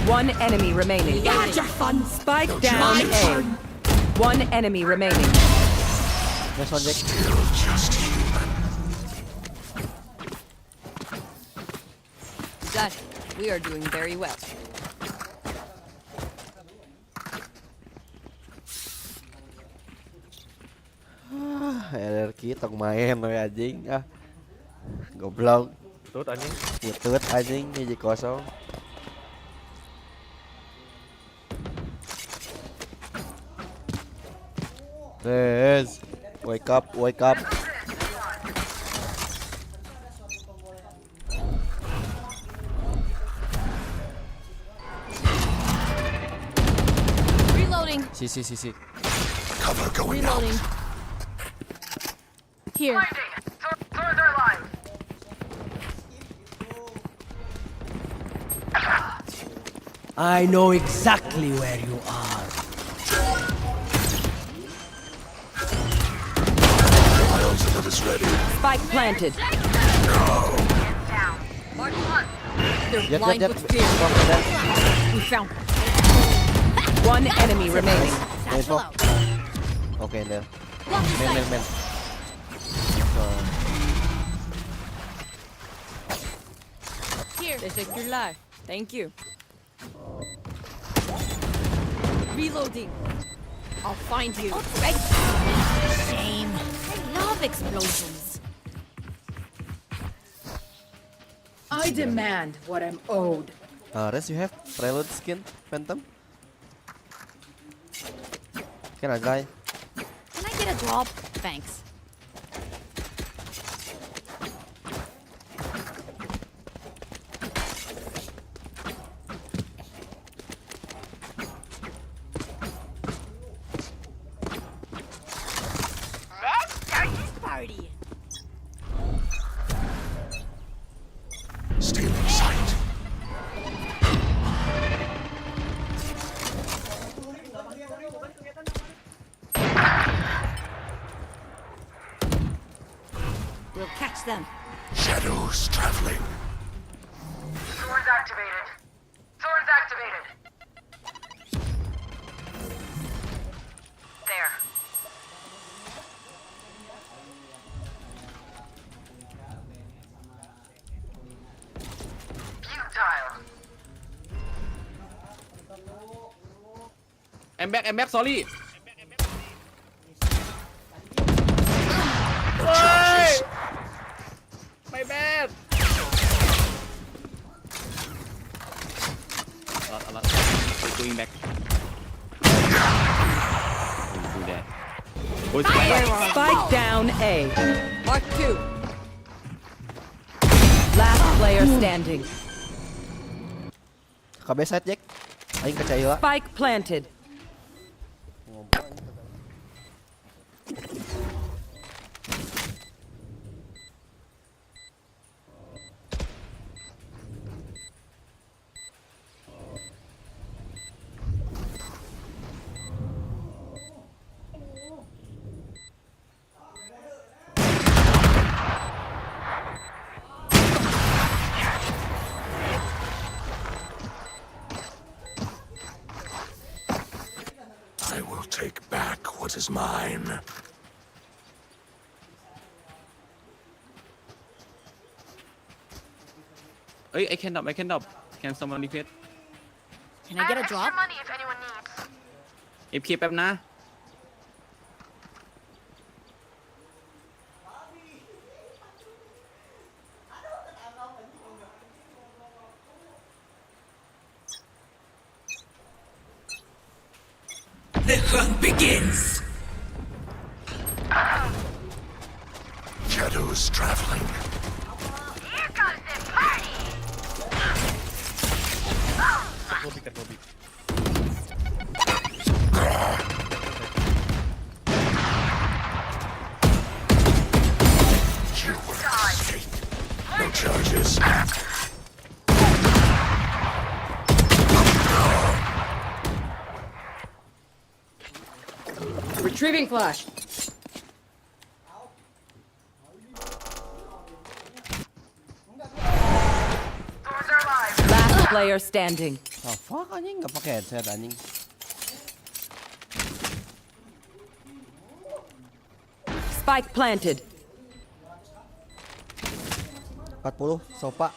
One enemy remaining. Got your fun. Spike down A. One enemy remaining. Nice one Jack. Still just human. Done. We are doing very well. LRQ tong main we anjing ah. Goblok. Tut anjing. Putut anjing hiji kosong. Yes. Wake up, wake up. Reloading. Si. Cover going out. Reloading. Here. Throw their lives. I know exactly where you are. My ultimate is ready. Spike planted. Down. Mark one. They're Yep. blind with fear. We found one enemy remaining. Info. Okay, there. Man. Here. They saved your life. Thank you. Reloading. I'll find you. Shame. I love explosions. I demand what I'm owed. Res, you have prelude skin, Phantom? Can I guy? Can I get a drop? Thanks. Let's start this party. Stealing sight. We'll catch them. Shadows traveling. Swords activated. Swords activated. There. Futile. I'm back, sorry. Charges. My bad. A lot. Going back. Do that. Spike down A. Mark 2. Last player standing. KB side Jack. Aing ke Caila. Spike planted. back what is mine. Hey, I can drop. Can someone request? Can I get a drop? FK แป๊บนะ The hunt begins. Shadows traveling. Here comes the party! You were a mistake. No charges. Retrieving flash. Last player standing. Oh fuck anjing, nggak pakai headset anjing. Spike planted. 40 sopa.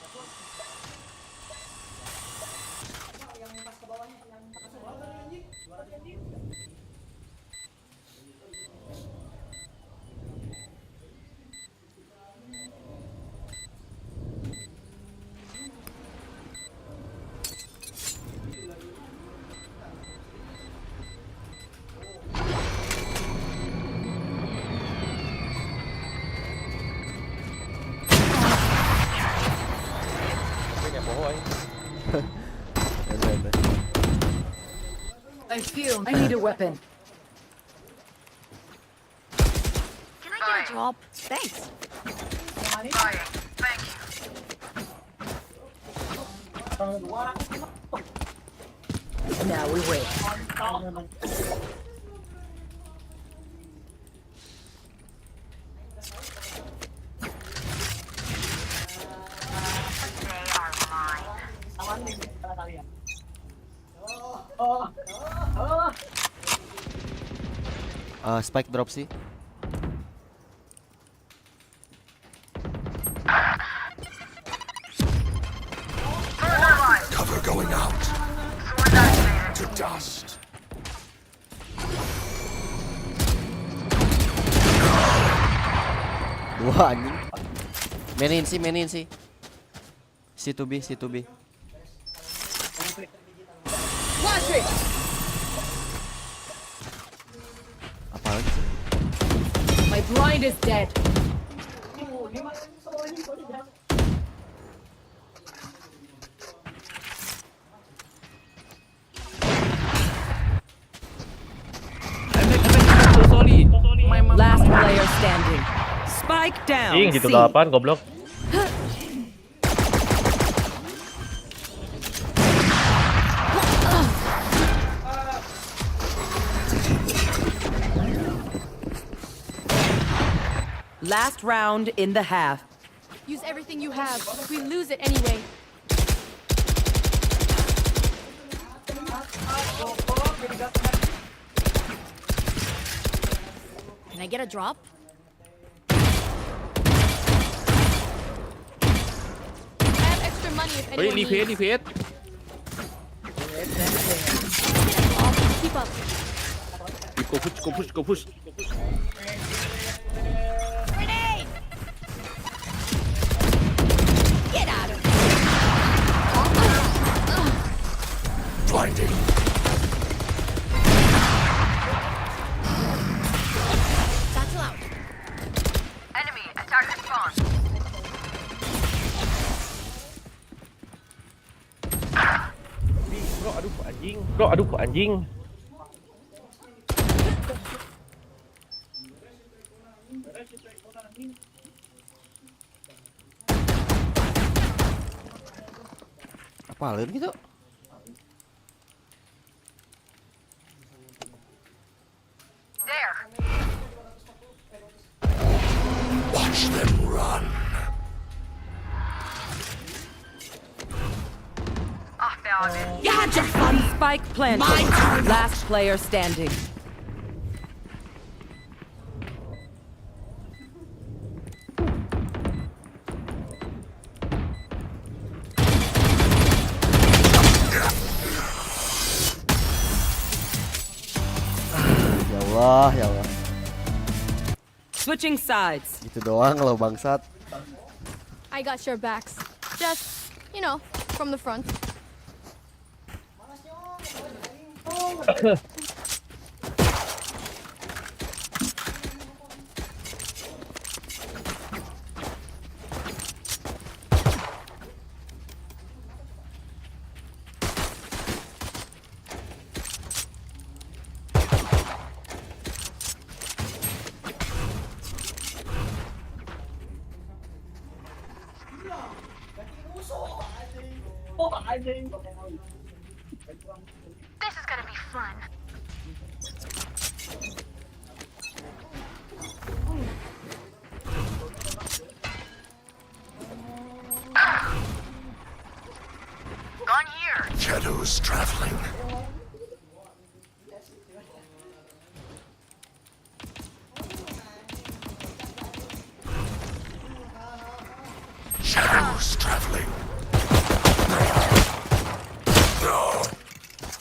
I need a weapon. Can I get a drop? Thanks. Now we wait. Spike drop sih. Cover going out. To dust. Dua anjing. Mainin sih. C2B. Apa lagi sih? My blind is dead. Sorry. Last player standing. Spike down. Ing, gitu 8 goblok. Last round in the half. Use everything you have. We lose it anyway. Can I get a drop? I have extra money if เฮ้ย anyone รี needs. เควส Keep up. Go push. Grenade! Get out of Blinding. Satchel out. Enemy attack respawn. Bro, aduh kok anjing. Apa lagi gitu? There. Watch them run. You had your fun. Spike planted. Last player standing. Allah, ya Allah. Switching sides. Gitu doang lo bangsat. I got your backs. Just, you know, from the front. This is gonna be fun. Gone here. Shadows traveling. Shadows traveling.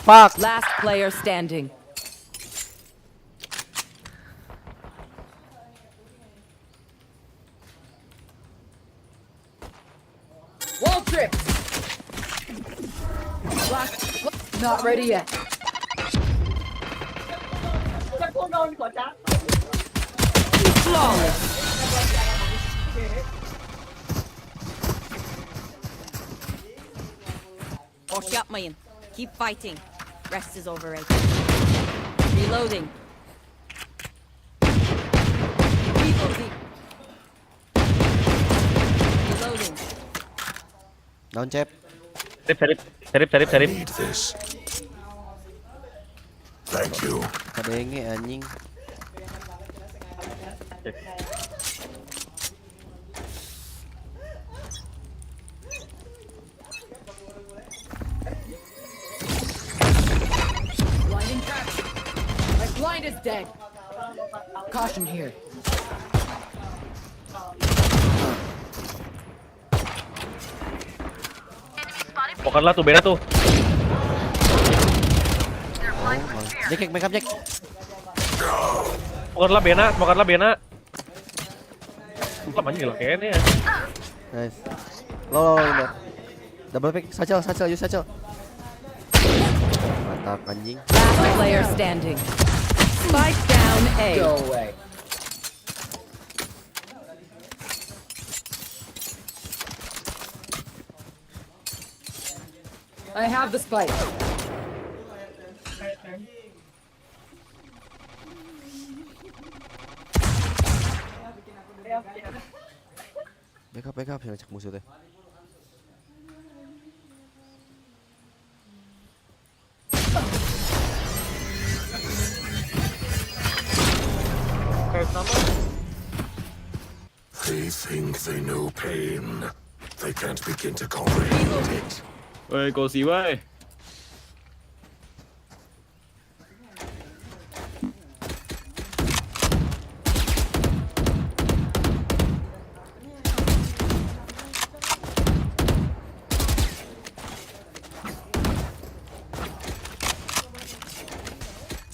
Fuck. Last player standing. Wall trip! Not ready yet. Flawless. Boş yapmayın. Keep fighting. Rest is overrated. Reloading. Reloading. Reloading. Down chep. Serip. Need this. Thank you. Kadenge anjing. Blinding trap. My blind is dead. Caution here. Pokanlah tuh, beda tuh. Jack, make up Jack. Pokanlah Bena. Sumpah anjing gila kayaknya ya. Nice. Lo. Double pick, Satchel, use Satchel. Mantap anjing. Last player standing. Spike down A. Go away. I have the spike. Backup, yang cek musuh teh. They think they know pain. They can't begin to comprehend it. Ơi, cô xíu ơi.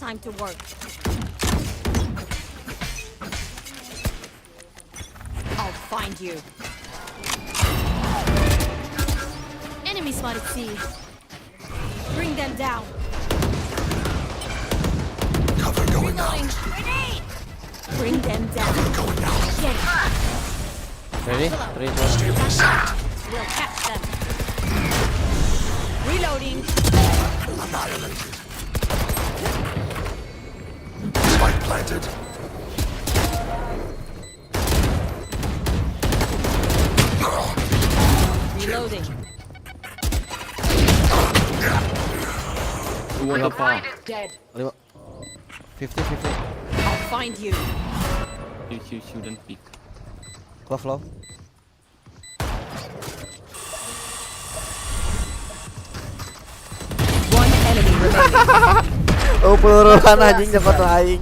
Time to work. I'll find you. Enemy spotted C. Bring them down. Cover going out. Grenade! Bring them down. Going out. Get it. Ready? 3, 2, 1. Stealing sight. We'll catch them. Reloading. Annihilated. Spike planted. Reloading. What the fuck? Dead. 50. I'll find you. You shouldn't pick. Clove low. One enemy remaining. Oh, peluruan anjing dapat lain.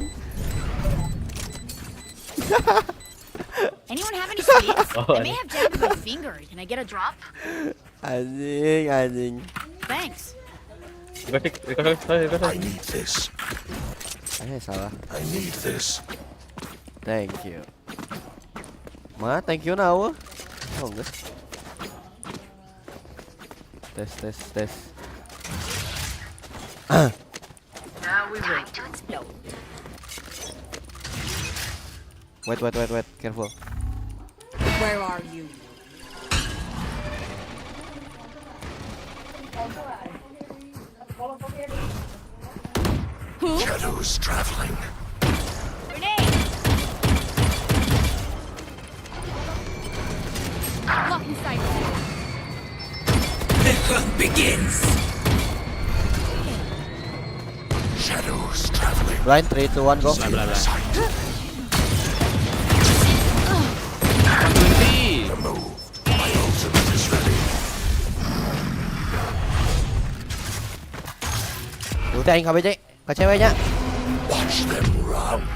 Anyone have any sticks? I may have jammed my finger. Can I get a drop? Anjing. Thanks. I need this. Salah. I need this. Thank you. Thank you nào? Không đấy. Test. Now we wait to explode. Wait. Careful. Where are you? Shadows traveling. Blocking sight. The hunt begins. Shadows traveling. Blind 3, 2, 1, go. The move. My ultimate is ready. Ủa anh không biết chứ. Có chơi với nhá. Watch them run.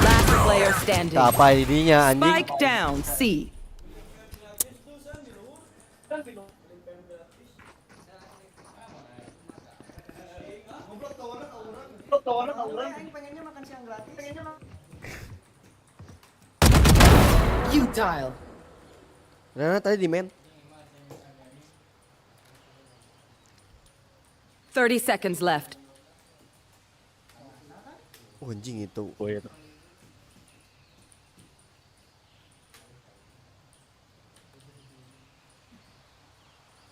Last player standing. Apa didinya anjing? Spike down, C. Futile. Nah, tadi di main. 30 seconds left. Oh, anjing itu. Oh iya.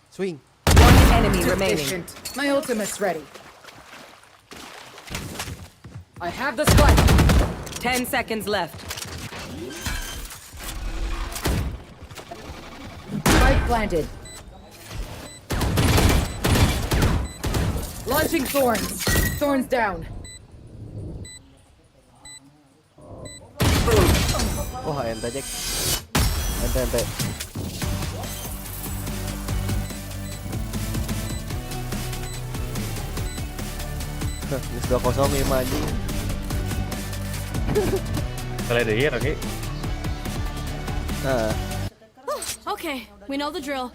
Swing. One enemy remaining. Efficient. My ultimate's ready. I have the spike. 10 seconds left. Spike planted. Launching thorns. Thorns down. Wah, ente Jack. Ente. Ini 2-0 anjing. Kalian deh ya, oke. Okay, we know the drill.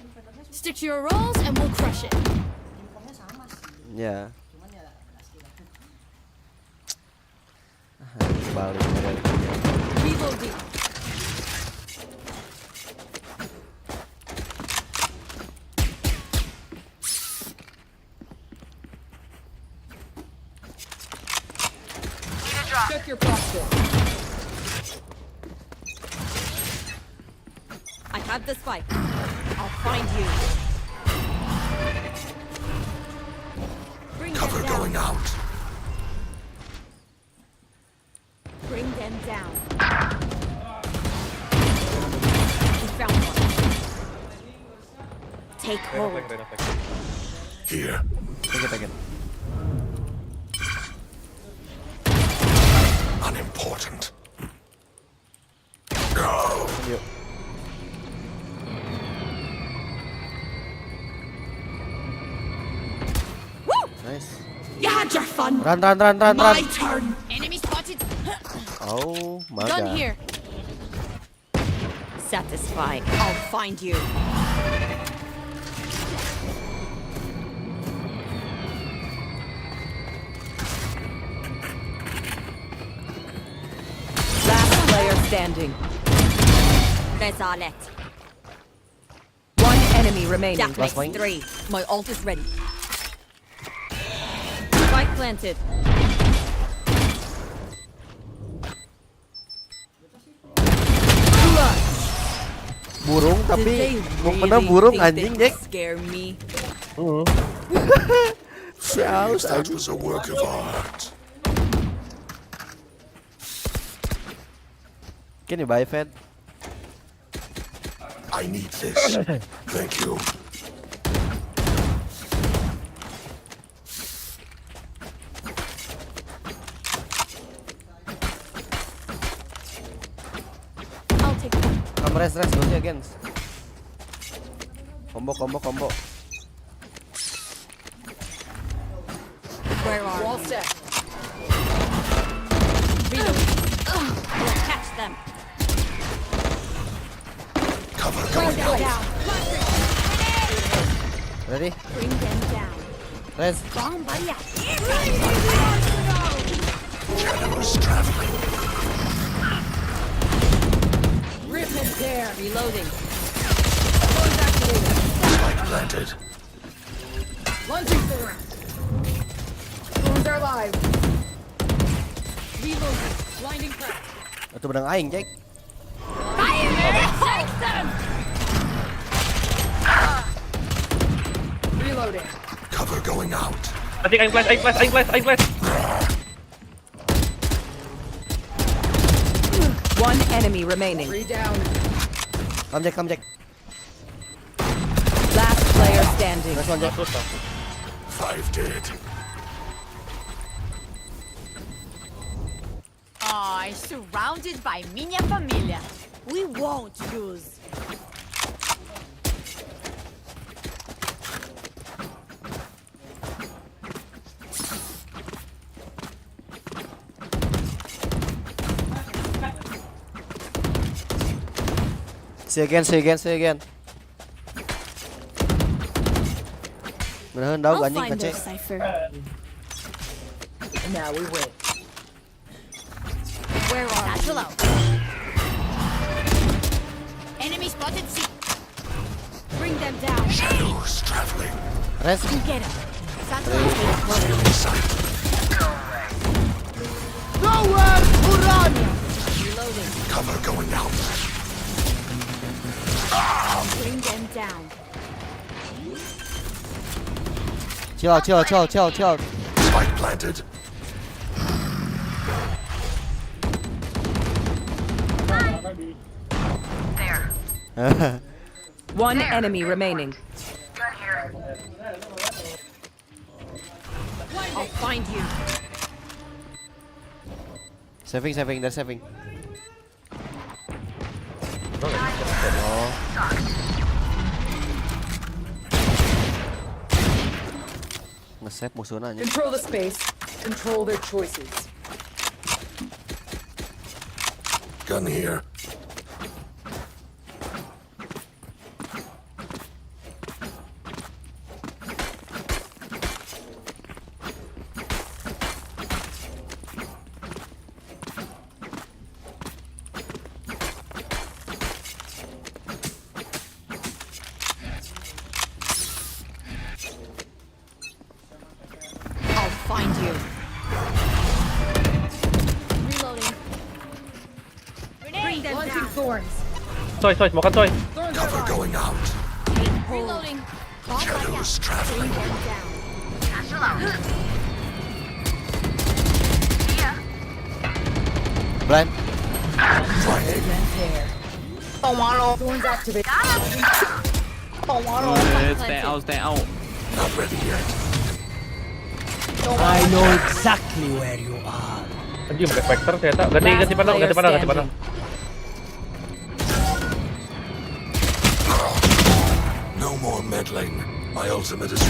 Stick to your roles and we'll crush it. Ya. Balik. Reloading. Check your posture. I have the spike. I'll find you. Bring Cover them down. going out. Bring them down. We found one. Take hold. Here. Take it. Unimportant. Go. Yuk. Nice. You had your fun. Run. My turn. Enemy spotted. Oh my Gun god. here. Satisfied. I'll find you. Last player standing. Rezalet. One enemy remaining. That makes 3. My ult is ready. Spike planted. Burung tapi bener burung anjing Jack. Scare me. That was a work of art. Can you buy Fed? I need this. Thank you. I'll take it. Come rest, go see again. Combo. Where are Wall you? set. Reload. We'll catch them. Cover going out. Down. Ready? Bring them down. Res. Shadows traveling. Rip and tear. Reloading. Spike planted. Launching thorn. Thorns are live. Reloading. Blinding crack. Itu benang aing, Jack. Reloading. Cover going out. I think I'm flash. One enemy remaining. 3 down. Come Jack. Last player standing. Nice one, Jack. 5 dead. Ai, surrounded by minha família. We won't lose. See again. Mình hơn đâu gần nhưng chết. Now we win. Where are Satchel out. Enemy spotted C. Bring them down. Shadows traveling. Res. You get him. Satchel out. Nowhere to run! Reloading. Cover going out. Bring them down. Chill. Spike planted. There. One enemy remaining. Gun here. I'll find you. Saving, they're saving. Nge-save musuhnya aja. Control the space. Control their choices. Gun here. I'll find you. Reloading. Bring them Launching down. thorns. Soy, smokean soy. Thorns Cover are live. going out. Reloading. Shadows traveling. Bring them down. Satchel out. See ya. Blind. Blinding. Thorns activate. Stay out. Not ready yet. I know exactly where you are. Anjing pakai Spectre ternyata. Ganti panah. No more meddling. My ultimate is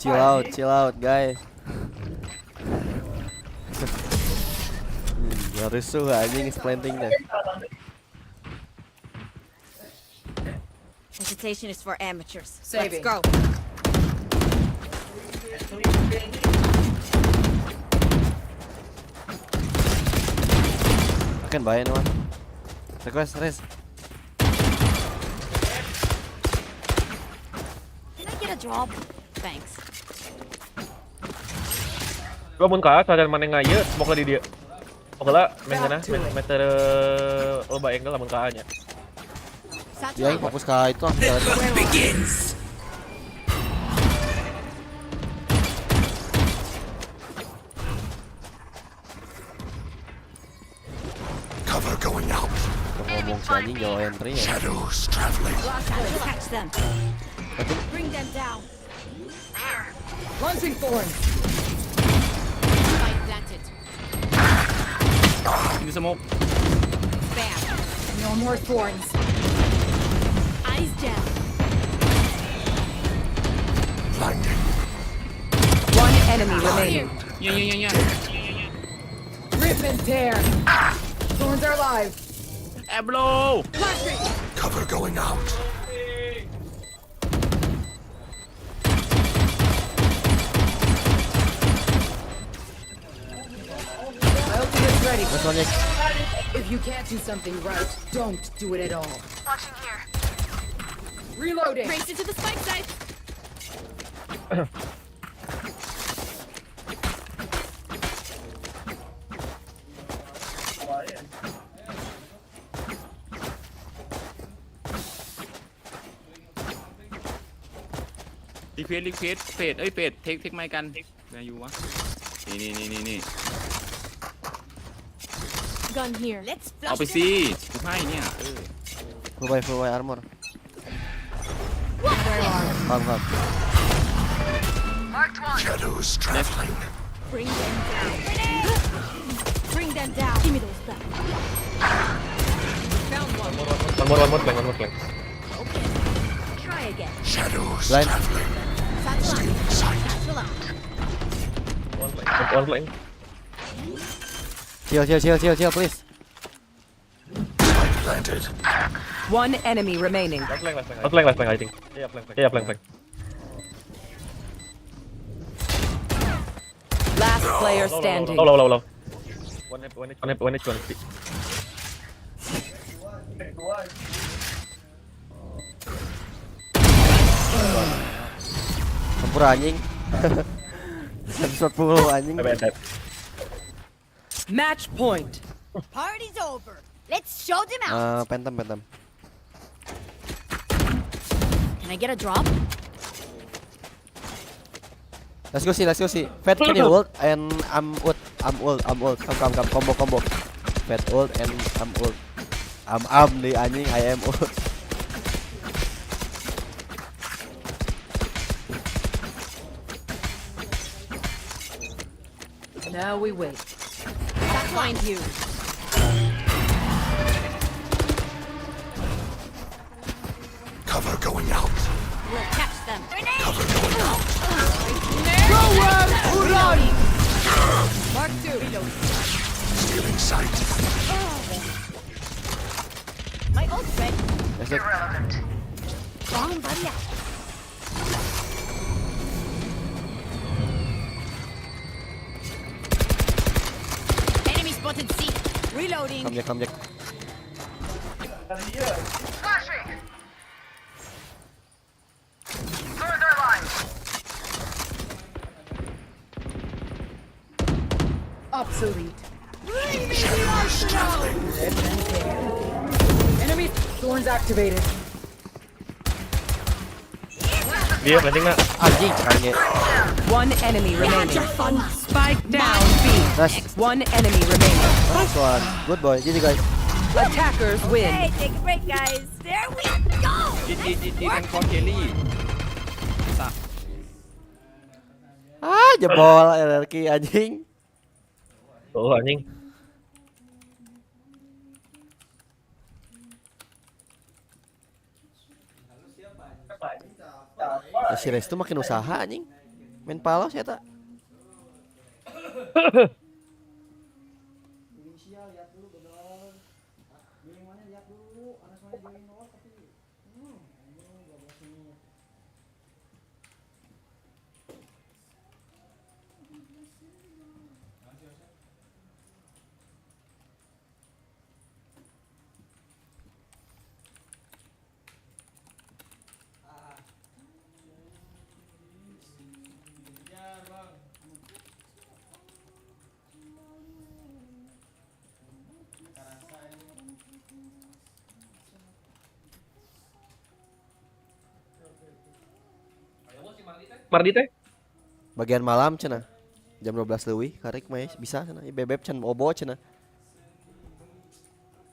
Chill out, guys. Gak rusuh anjing planting deh. Hesitation is for amateurs. Saving. Let's go. Akan bahaya nih, man. Request, Res. Can I get a drop? Thanks. Gua mun ka sadan maneh ngaya smoke di dia. Pokoknya meter loba angle lamun ka nya. Ya, yang fokus ke itu. begins. Cover going out. Ngomong si anjing jauh entry ya. Shadows traveling. Catch them. Bring them down. Launching thorns. Spike planted. Ini smoke. Bam. No more thorns. Eyes down. Blinding. One enemy remaining. Yeah. Rip and tear. Thorns are live. Blow. Cover going out. Nice one, Nick. If you can't do something right, don't do it at all. Watching here. Reloading. Race into the spike site.รีเควสเฟดเฟดเทคไม้กันไหนอยู่วะนี่ Gun here. Let's เอา flush ไป them สิ out. กูให้เนี่ย Full by armor. Come. Marked one. Shadows traveling. Bring them down. Bring them down. Give me those back. Found one. One more flank. Okay. Try again. Shadows Blind. traveling. Satchel Still in out. sight. Satchel out. One flank. Chill, please. Spike planted. One enemy remaining. Last flank, I think. Yeah, flank. Last player standing. Low. One HP. Campur anjing. Shot full anjing. Bad. Match point. Party's over. Let's show them out. Phantom. Can I get a drop? Let's go see. Fat can you ult and I'm ult. Come. Combo. Fat ult and I'm ult. I'm the anjing. I am ult. Now we wait. Find you. Cover going out. We'll catch them. Cover going out. Mark 2. Reload. Stealing sight. My ult's ready. Let's go. Irrelevant. Bomb buddy out. Enemy spotted C. Reloading. Come Jack. Flashing. Through their lines. Obsolete. Shadows traveling. Enemy thorns activated. Dia planting nak. Anjing anjing. One enemy remaining. Spike down B. Nice. One enemy remaining. Nice one. Good boy. GG guys. Attackers win. Hey, take a break, guys. There we go. อีแทงคอร์เคลลี่ Jebol RRQ anjing. Tuh anjing. Ya, si Restu makin usaha anjing. Main palos ya tak? Mardi teh? Bagian malam cenah. Jam 12 leuwih karek mah bisa cenah. Bebeb can obo cenah.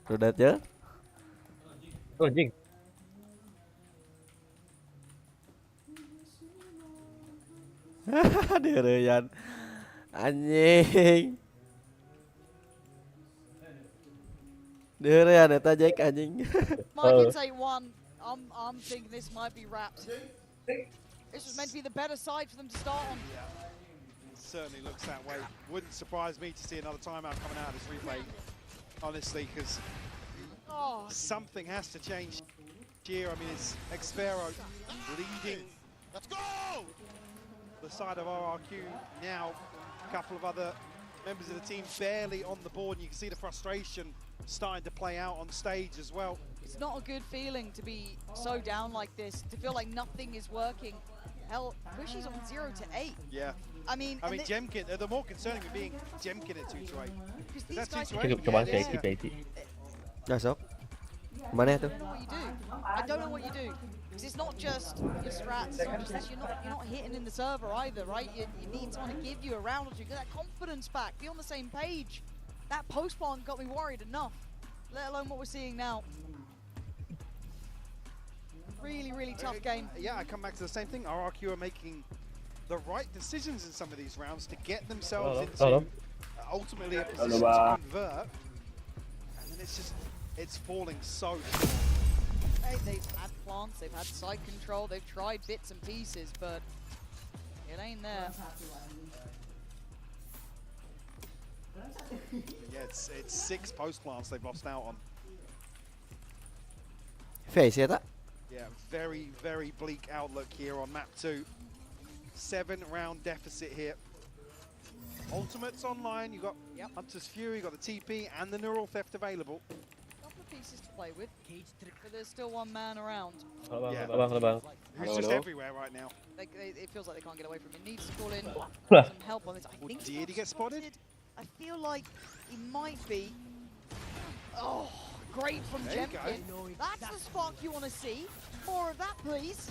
Rodat ya. Oh, anjing. Deureyan. Anjing. Deureyan eta Jack anjing. Markets A1. I'm thinking this might be wrapped. This was meant to be the better side for them to start on. Yeah, it certainly looks that way. Wouldn't surprise me to see another timeout coming out of this replay, honestly, because something has to change here. I mean, it's Xfero leading. Let's go! The side of RRQ now. A couple of other members of the team barely on the board, and you can see the frustration starting to play out on stage as well. It's not a good feeling to be so down like this, to feel like nothing is working. Hell, Bushy's on 0 to 8. Yeah. I mean, Jemkin, the more concerning would being Jemkin at 2 to 8. Because Is that 2 to 8? Coba Yeah, saya yeah. keep. Ya sok. Mana tuh? I don't know what you do. Because it's not just your strats, you're not hitting in the server either, right? You need someone to give you a round or two, get that confidence back, be on the same page. That post plant got me worried enough, let alone what we're seeing now. Really, really tough game. Yeah, I come back to the same thing. RRQ are making the right decisions in some of these rounds to get themselves into ultimately a position to convert. And then it's falling so short. Hey, they've had plants, they've had site control, they've tried bits and pieces, but it ain't there. Yeah, it's 6 post plants they've lost out on. Face ya tak? Yeah, very, very bleak outlook here on map 2. 7-round deficit here. Ultimates online, you've got Hunter's Fury, you've got the TP and the Neural Theft available. Couple of pieces to play with, but there's still one man around. Who's just everywhere right now. It feels like they can't get away from him. Needs to call in some help on this. I think did he get spotted? I feel like he might be. Oh, great from Jemkin. That's the spark you want to see. More of that, please.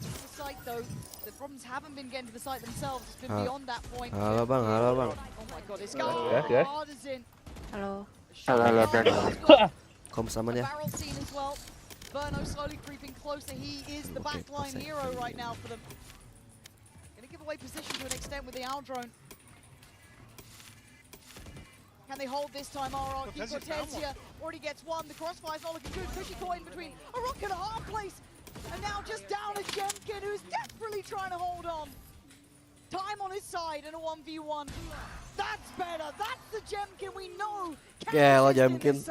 The site, though, the problems haven't been getting to the site themselves. It's been beyond that point. Halo bang, halo bang. Oh my god, it's going hard as in. Halo. Kom sama dia. Barrel scene as well. Verno slowly creeping closer. He is the backline hero right now for them. Gonna give away position to an extent with the owl drone. Can they hold this time? RRQ Cortezia already gets one. The crossfire's not looking good. Pushy caught in between a rock and a hard place. And now just down to Jemkin, who's desperately trying to hold on. Time on his side in a 1v1. That's better. That's the Jemkin we know. Gila Jemkin.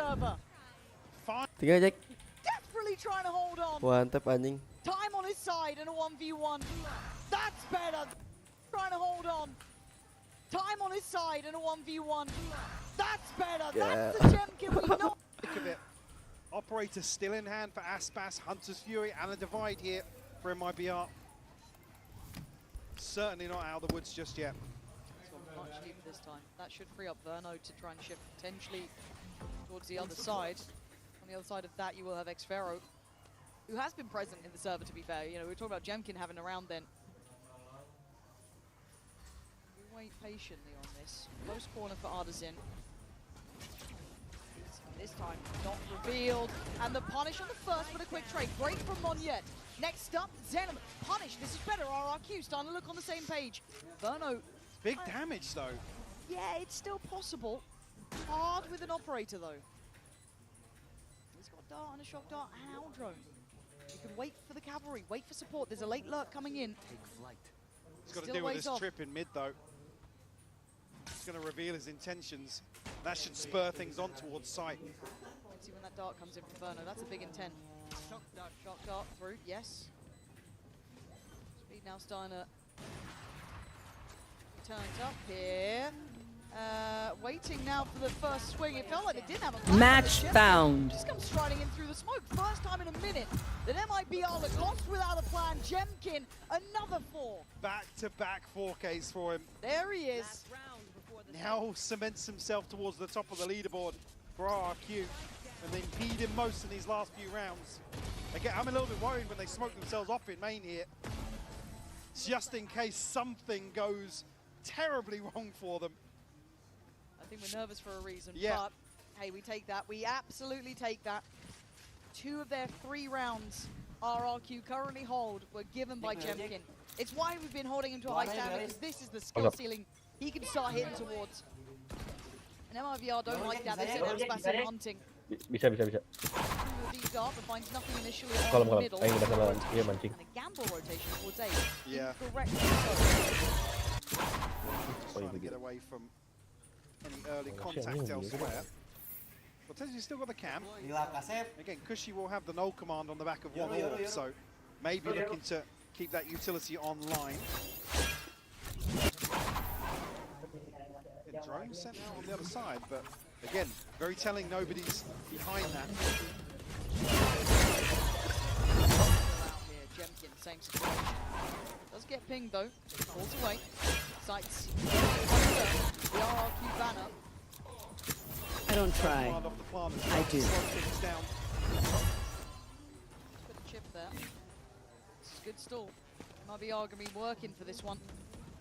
Tinggal Jack. Desperately trying to hold on. Mantap anjing. Time on his side in a 1v1. That's better. Trying to hold on. Time on his side in a 1v1. That's better. That's the Jemkin we know. Think of it. Operator still in hand for Aspas, Hunter's Fury, and a divide here for MIBR. Certainly not out of the woods just yet. It's got much deeper this time. That should free up Verno to try and shift potentially towards the other side. On the other side of that, you will have Xfero, who has been present in the server, to be fair. You know, we were talking about Jemkin having a round then. We wait patiently on this. Close corner for Artisan. This time, not revealed. And the punish on the first with a quick trade. Great from Monyet. Next up, Zenom. Punish. This is better. RRQ starting to look on the same page. Verno. Big damage, though. Yeah, it's still possible. Hard with an operator, though. He's got a dart and a shock dart and an owl drone. You can wait for the cavalry. Wait for support. There's a late lurk coming in. Take flight. He's got to deal with this trip in mid, though. He's going to reveal his intentions. That should spur things on towards sight. Let's see when that dart comes in from Verno. That's a big intent. Shock dart through, yes. Speed now starting to turn it up here. Waiting now for the first swing. It felt like they didn't have a plan. Match found. Just comes striding in through the smoke. First time in a minute that MIBR lost without a plan. Jemkin, another 4. Back-to-back 4Ks for him. There he is. Now cements himself towards the top of the leaderboard for RRQ, and they impede him most in these last few rounds. Again, I'm a little bit worried when they smoke themselves off in main here, just in case something goes terribly wrong for them. I think we're nervous for a reason, yeah. But hey, we take that. We absolutely take that. 2 of their 3 rounds RRQ currently hold were given by Jemkin. It's why we've been holding him to a high standard, because this is the skill ceiling he can start hitting towards. And MIBR don't like that. They said Aspas in hunting. Bisa. Deep dart, but finds nothing initially in the middle. Ayo kita lawan. Iya mancing. And a gamble rotation towards A. Yeah. Correctly Trying to get away from any early contact elsewhere. Potentially still got the cam. Again, Cushy will have the null command on the back of one orb, so maybe looking to keep that utility online. drone sent out on the other side, but again, very telling nobody's behind that. Here, Jemkin, same situation. Does get pinged though, falls away. Sights the RRQ banner. I don't try. I do. Bit of chip there. This is good stall. MIBR gonna be working for this one.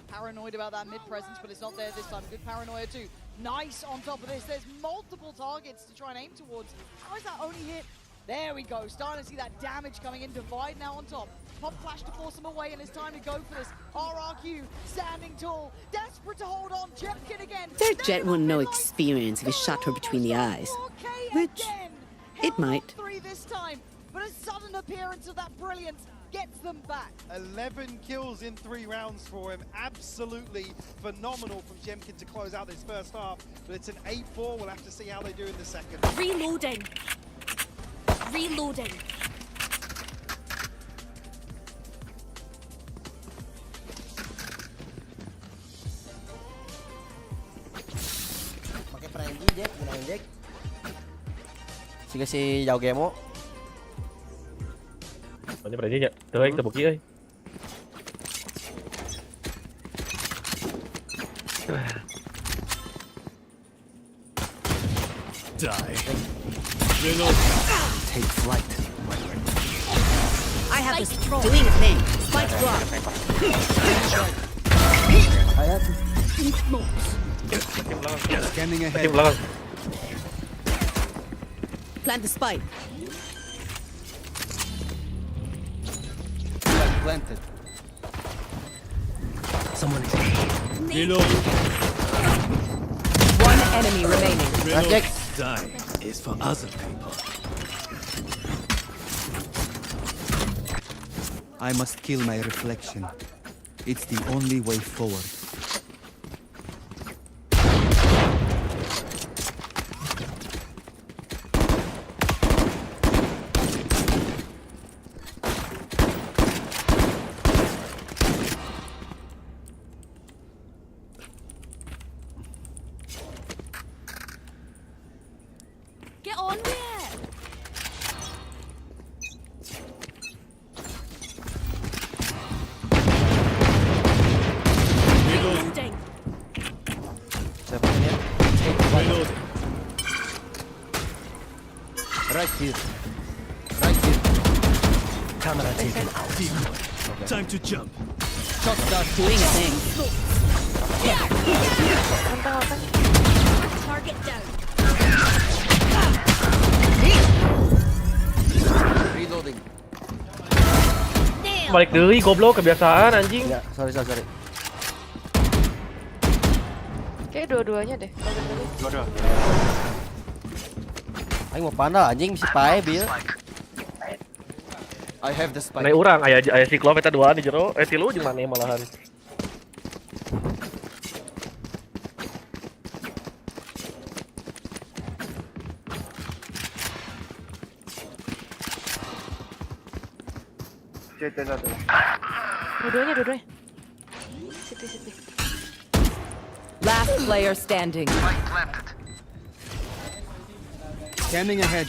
Paranoid about that mid presence, but it's not there this time. Good paranoia too. Nice on top of this. There's multiple targets to try and aim towards. How is that only hit? There we go. Starting to see that damage coming in. Divide now on top. Pop flash to force him away, and it's time to go for this. RRQ standing tall, desperate to hold on. Jemkin again. Their jet won't know experience if he shot her between the eyes. Which it might. 3 this time, but a sudden appearance of that brilliance gets them back. 11 kills in 3 rounds for him. Absolutely phenomenal from Jemkin to close out this first half. But it's an 8-4. We'll have to see how they do in the second. Reloading. Reloading. Pakai frenzy Jack, gunain Jack. Sige si Giao game mo. Ini frenzy nya. Tuh anh tebuki euy. Die. Reload. Take flight. I have this doing a thing. Spike drop. Scanning ahead. Tim belakang. Plant the spike. Planted. Someone is Reload. One enemy remaining. Reload. Die is for other people. I must kill my reflection. It's the only way forward. Get on with it. Reloading. Reload. Right here. Right here. Camera taken out. Time to jump. Shot start doing a thing. Target down. Reloading. Balik deui goblok, kebiasaan anjing. Ya, sorry. Kayak dua-duanya deh. Dua-dua. Aing mau panah anjing si pae bil. I have the spike. Mana urang aya Cyclops eta duaan di jero. Tilu jeung maneh malahan. Dua-duanya. City. Last player standing. Scanning ahead.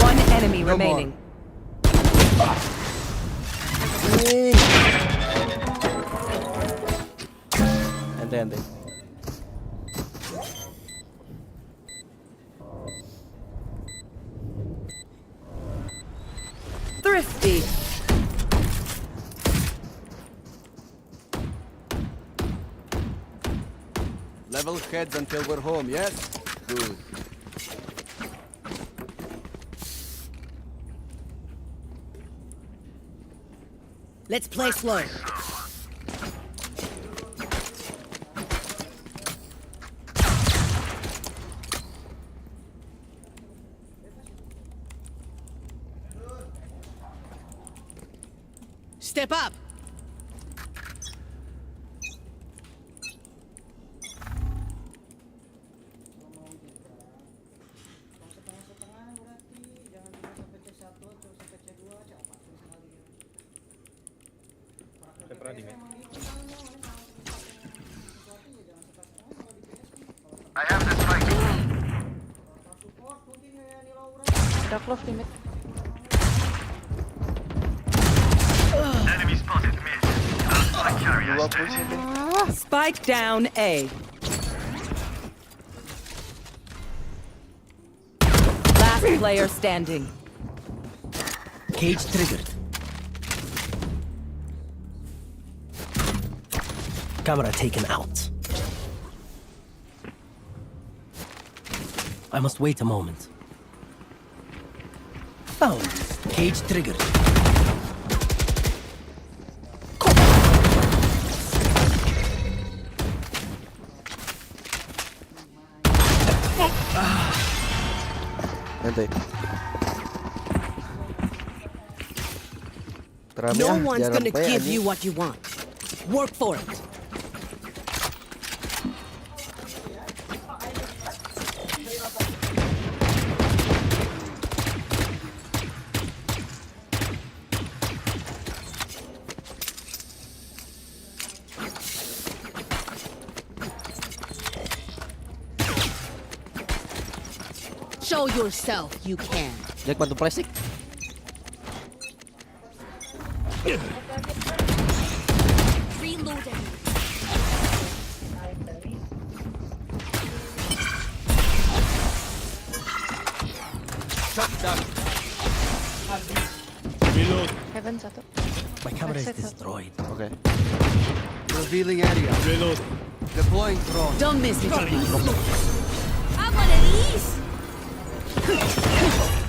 One enemy remaining. Ente. Thrifty. Level heads until we're home, yes? Good. Let's play slow. Step up. di mid. I have the spike. Dark love limit. Enemy spotted mid. My carrier is dead. Spike down A. Last player standing. Cage triggered. Camera taken out. I must wait a moment. Found. Cage triggered. Nanti. No one's gonna give you what you want. Work for it. Show yourself you can. Jack bantu plastik. Reloading. Shut down. Reload. Heaven satu. My camera is destroyed. Okay. Revealing area. Reload. Deploying drone. Don't miss me. I want of these.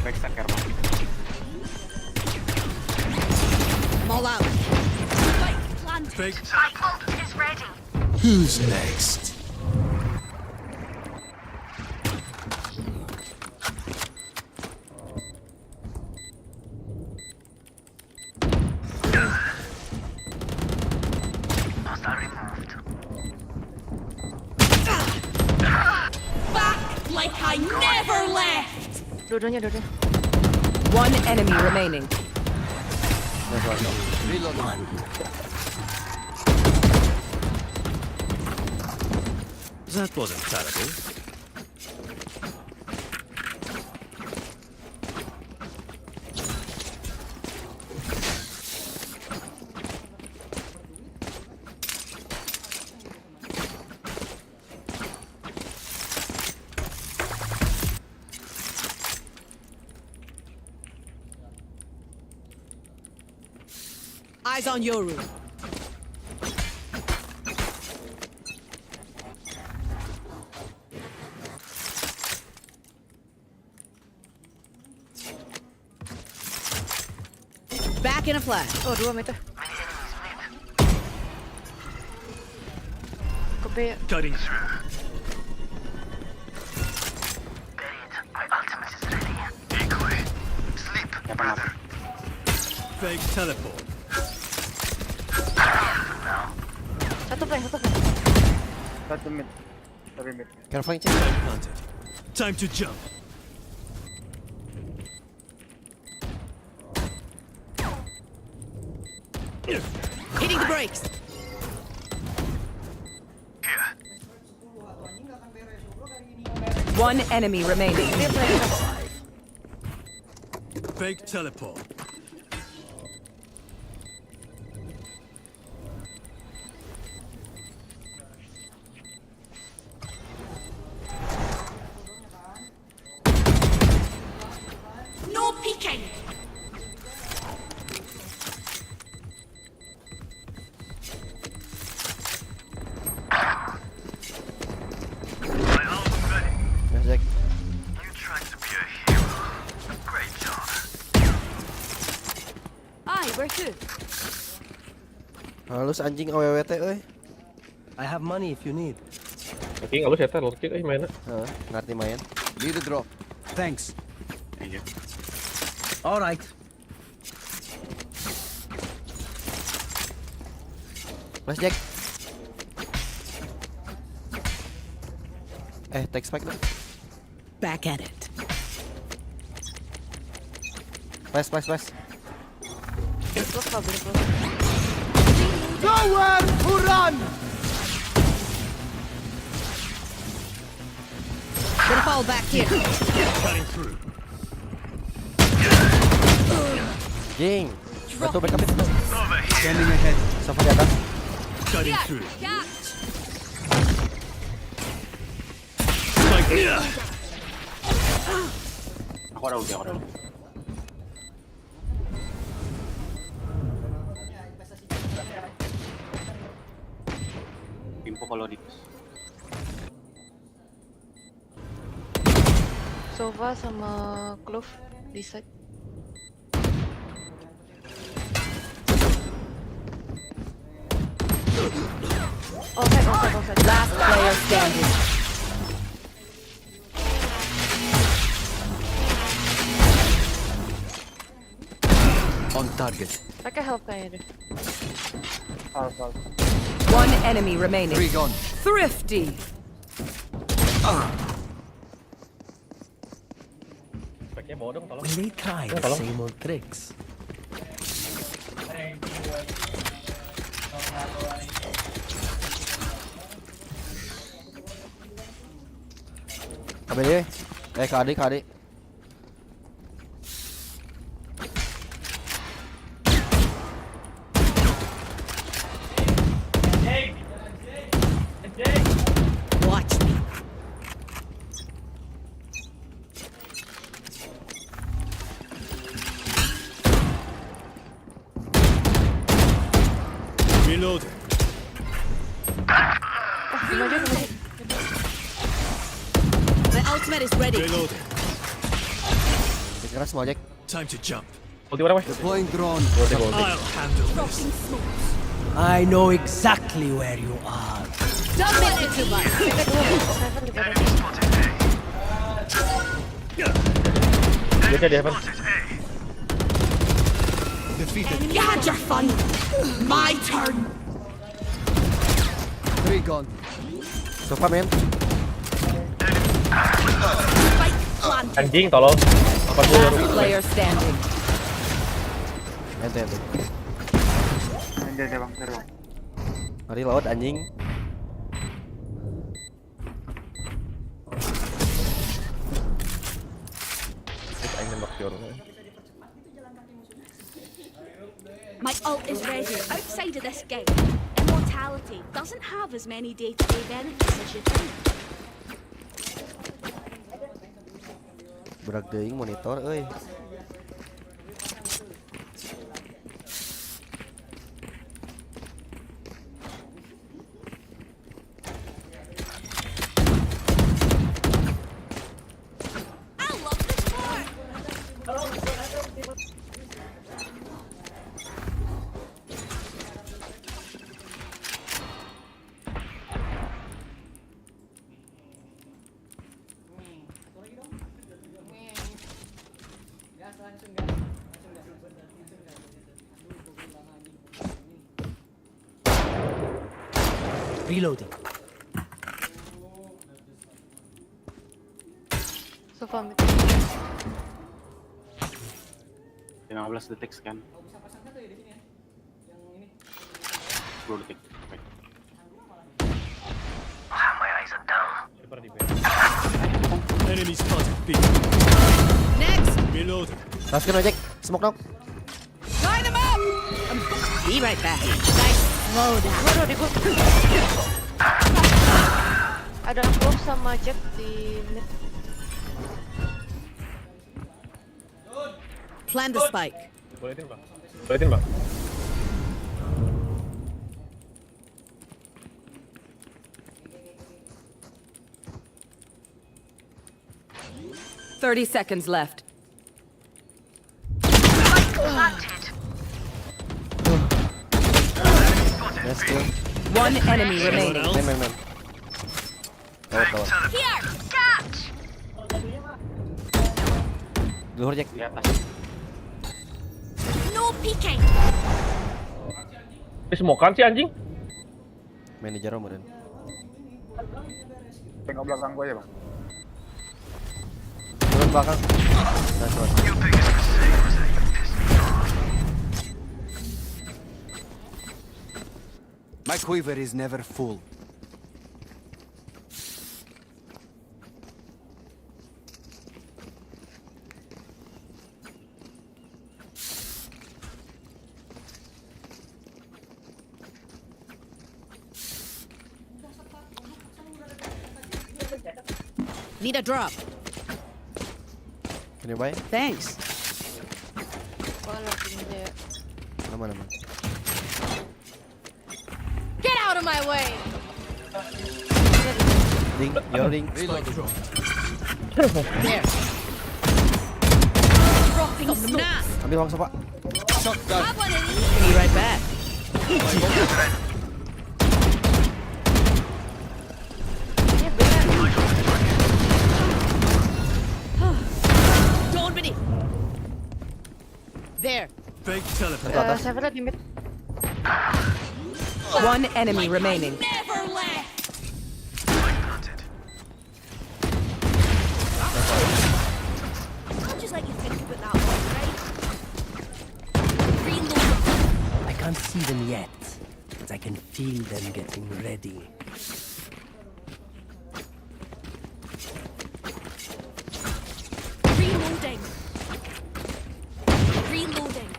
Backstab karma. I'm all out. Spike planted. Fake. Cyclone is ready. Who's next? Hostile removed. Back like I never left. Dua-duanya. One enemy remaining. Reload one. That wasn't terrible. Eyes on your room. Back in a flash. Oh, 2 meter. Ke B. Cutting through. Buried. My ultimate is ready. Decoy. Sleep, brother. fake teleport. Satu flank. Satu mid. Sorry mid. Can flank check. Time to jump. Hitting the brakes. One enemy remaining. Fake teleport. No peeking. Jack. You tried to be a hero. Great job. Ai, where to? Halus anjing AWWT euy. I have money if you need. Oke, nggak lu setan lu kira mainnya. Heeh, ngerti main. Need a drop. Thanks. Thank you. All right. Flash Jack. Take spike dong. Back at it. Flash. Close. Nowhere to run! Gonna fall back here. Cutting through. Jing. Bantu backup itu. Standing ahead. Sofa di atas. Cutting through. Aku ada ulti, Info kalau di Sova sama Clove di side. Offside. Last player standing. On target. Mereka help kayaknya deh. One enemy remaining. 3 gone. Thrifty. Pakai bodong tolong. When they try the same old tricks. KBD. KD. Watch me. Reload. My ultimate is ready. Reload. Keras mau Jack. Time to jump. Ulti berapa? Deploying drone. I'll handle this. I know exactly where you are. Don't make it too much. Dia di heaven. Defeated. You had your fun. My turn. 3 gone. Sofa men. Anjing tolong. Apa gua Last player standing. Ente. Dia bang, dari bang. Reload anjing. aing nembak di orang. My ult is ready. Outside of this game, immortality doesn't have as many day-to-day benefits as you think. Berak deui monitor euy. Reloading. So far mid. 15 detik scan. 10 detik. Baik. My eyes are down. Enemy spotted. B. Next. Reload. Raskin Jack. Smoke knock. Line them up. Be right back. Nice. Slow down. Ada Clove sama Jack di mid. Plant the spike. Bolehin, Bang. Bolehin, Bang. "30 seconds left." Let's go. One enemy remaining. Man. Tower. Here, catch! Luhur Jack. Di atas. No peeking. Smoke-an sih anjing. Manajer kemarin. Tengok belakang gua ya, Bang. Turun belakang. Nice one. quiver is never full. Need a drop. Can you buy? Thanks. Mana? Get out of my way! Ding, yo ding. There. Dropping smokes. Ambil uang sopak. Have one of these. Be right back. Don't be. There. Fake teleport. Saya lihat di mid. One enemy remaining. Never left. I'll just let you think about that one, right? Reload. I can't see them yet, but I can feel them getting ready. Reloading. Reloading.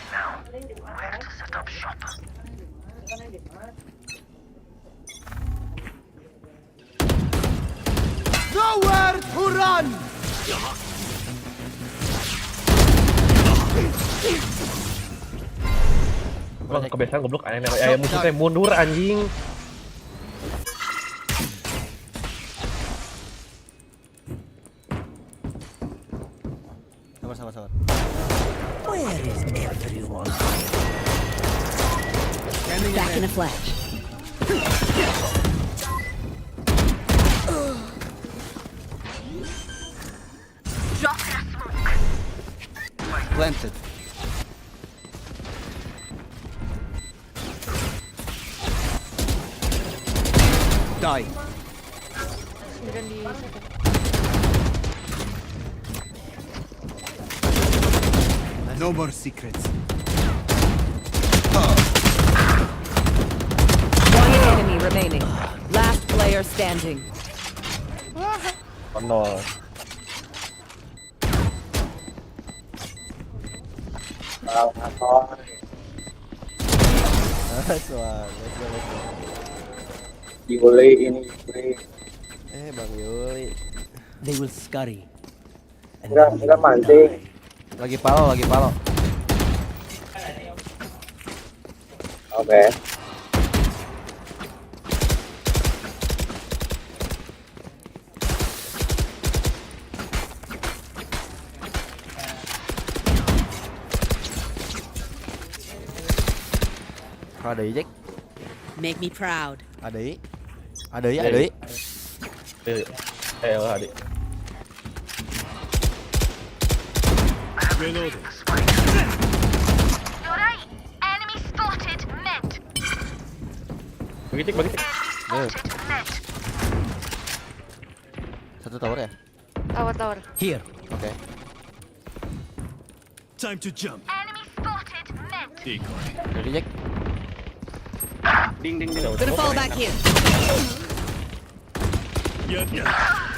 Now, where to set up shop? Nowhere to run! Wah, kebiasaan goblok ayam musuh teh mundur anjing. Sabar. Where is everyone? Back in a flash. Drop in a smoke. Planted. Die. 9 di second. No more secrets. One enemy remaining. Last player standing. Oh no. Nice one. Let's go. Yuli ini Yuli. Bang Yuli. They will scurry. Enggak mancing. Lagi palo. Oke. Ada Jack. Make me proud. Ada i. Adik. Reloading. You're right. Enemy spotted. Mid. Bagi cek. Spotted. Mid. Satu tower ya? Tower. Here. Oke. Time to jump. Enemy spotted. Mid. Decoy. Ready Jack? Ding. Gonna fall back here.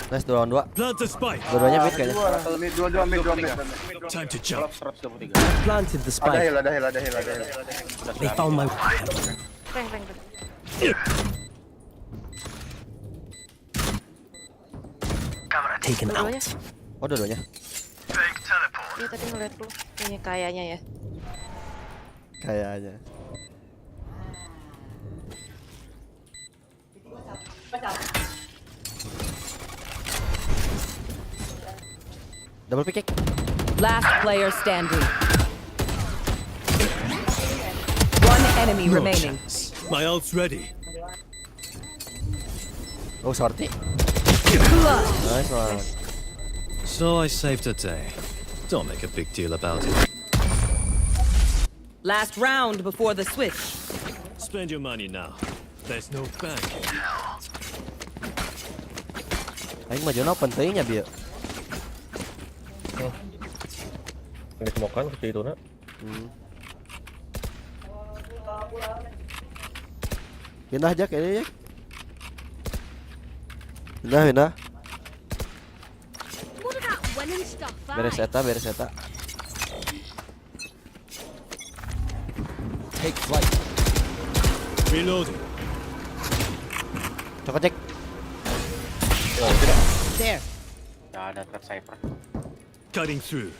Nice 2 lawan 2. Plant the spike. Dua-duanya mid kayaknya. Dua mid. Time to jump. 103. Planted the spike. Ada heal. They found my. Rank. Taken out. Oh, dua-duanya. Iya tadi ngeliat lu. Kayaknya ya. Kayaknya. Double pick. Last player standing. One enemy No remaining. chance. My ult's ready. Oh, sorti. Nice one. So I saved a day. Don't make a big deal about it. Last round before the switch. Spend your money now. There's no bank. Aing mah jono pentingnya bieu. Ini semokan ke situ na. Pindah aja kayaknya ya. Pindah. Beres eta. Take flight. Reloading. Coba cek. There. Ada trap sniper. Cutting through.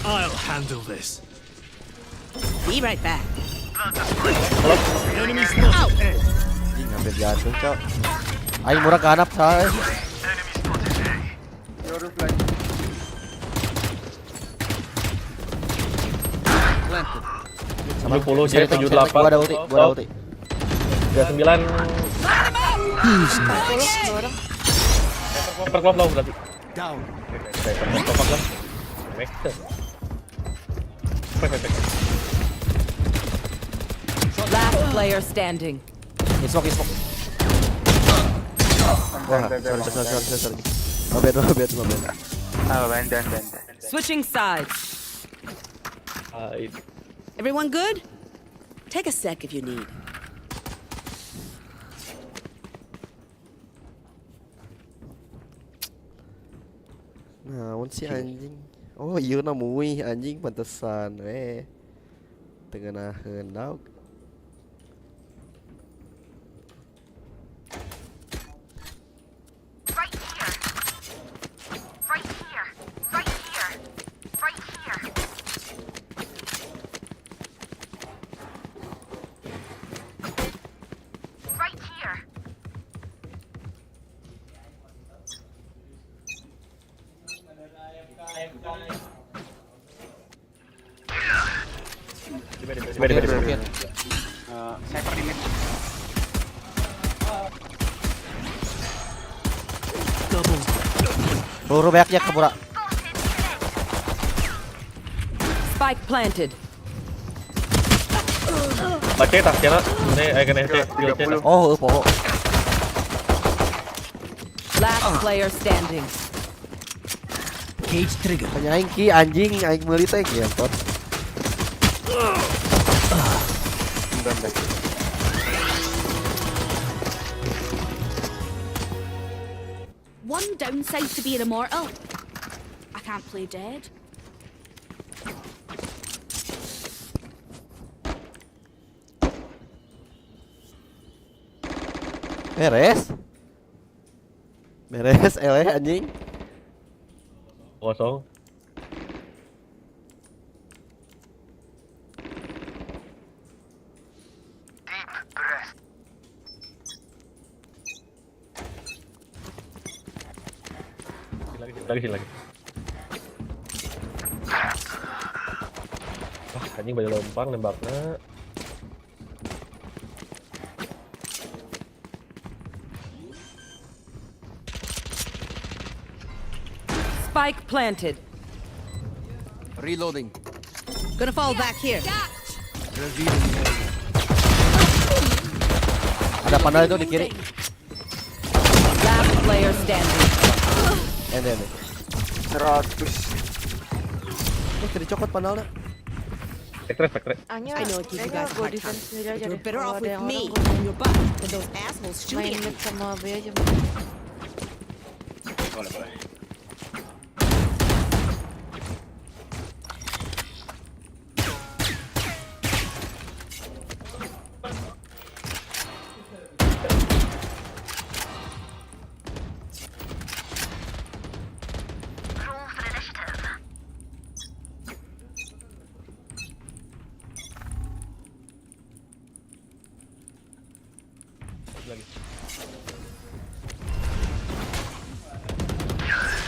I'll handle this. Be right back. Enemy spotted. Anjing hampir jatuh, Cok. Aing murah ke hanap salah. Sama 70 jadi 78. Gua ada ulti. 39. Perklop low berarti. Down. Kompak lah. Last player standing. Smoke. Wah, sorry. My bad. Dan. Switching sides. Everyone good? Take a sec if you need. Naon sih anjing? Oh iya na muih anjing pantesan tengenaheun daug. Sniper di mid. Peluru banyaknya kebura. Spike planted. Baca tak kira. Ini akan Oh, poho. Last player standing. Cage trigger. Hanya aing ki anjing aing meuli teh kieu tot. One downside to being immortal. I can't play dead. Beres eleh anjing. Kosong. Lagi. Wah, anjing banyak lompang nembaknya. Spike planted. Reloading. Gonna fall back here. Ada panel itu di kiri. Last player standing. Ini. 100. Kiri cokot panelnya. Spectre. Anya, I know it gives you guys a go hard defense time. sendiri aja You're deh. better Kalau off ada with yang me orang on your butt than those assholes shooting main at mid me. sama B aja. Boleh.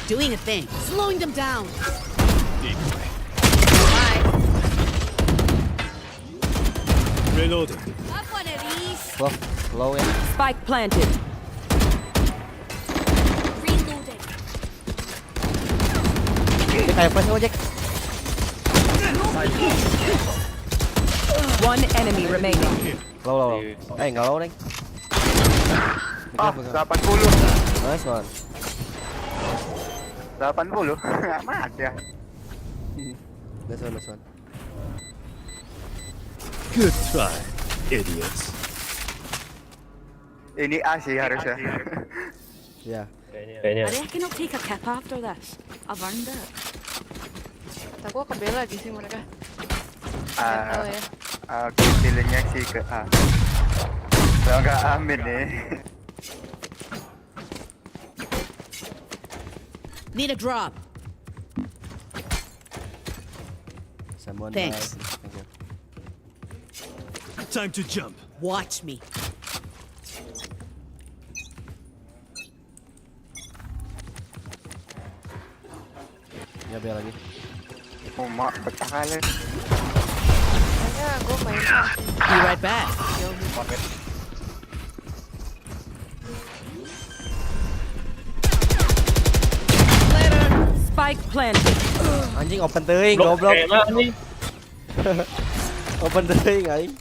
Doing a thing. Slowing them down. Reloading. Have one of these. Slow ya. Spike planted. Reloading. Dia kayak flash ojek. One enemy remaining. Low. Enggak low, Neng. 80. Nice one. 80. Amat ya. Nice one. Good try, idiots. Ini A sih harusnya. Ya. I reckon I'll take a kip after this. I've earned it. Kata gua ke B lagi sih mereka. Tahu ya. Aku feelingnya sih ke A. Kalau nggak amin nih. Need a drop. Someone Thanks. Thank you. Time to jump. Watch me. Ya biar lagi. Mak betah kali. Kayaknya gue main A. Be right back. Spike planted. Anjing open teuing goblok. Open teuing aing.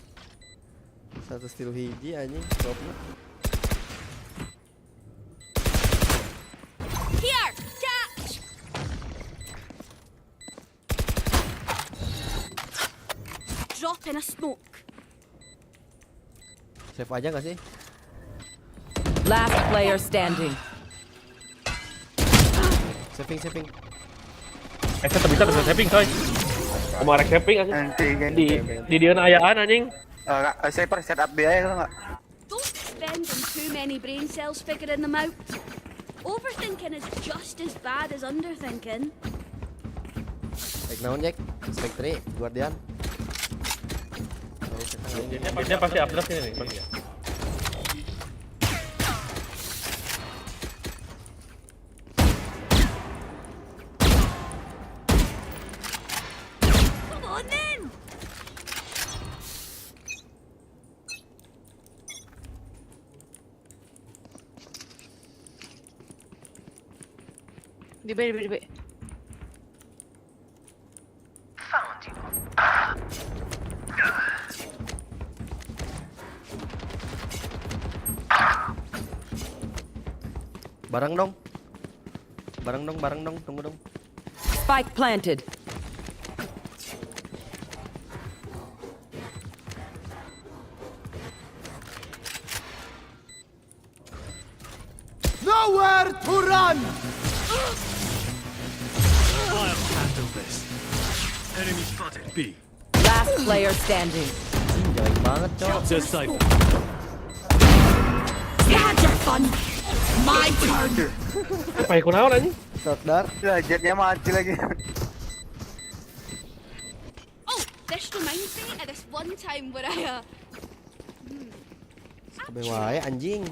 Satu steal hiji anjing goblok. Here, catch. Drop in a smoke. Save aja gak sih? Last player standing. Saving. Saya bisa saving coy. Kemarin saving aja. Nanti Di dia ayaan anjing. Saya per setup B aja kalau nggak. Don't spend too many brain cells figuring them out. Overthinking is just as bad as underthinking. Baik naon Jack? Spectre, Guardian. Dia pasti updraft ini nih, pasti ya. Come on then. Di B. Found you. Bareng dong, tunggu dong. Spike planted. Nowhere to run! I'll handle this. Enemy spotted. B. Last player standing. Jelek banget, cok. Just like Had your fun. My turn. Apa yang kunaon anjing? Sadar. Jetnya mati lagi. Oh, this reminds me of this one time where I Kabeh wae anjing.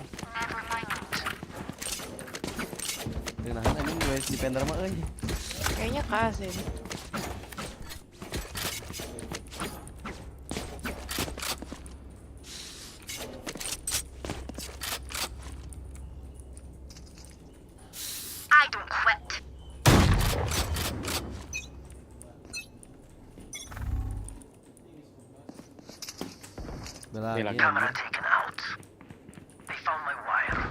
Nah, anjing wes defender mah euy. Kayaknya K sih. I don't quit. Bela lagi. Camera taken out. They found my wire.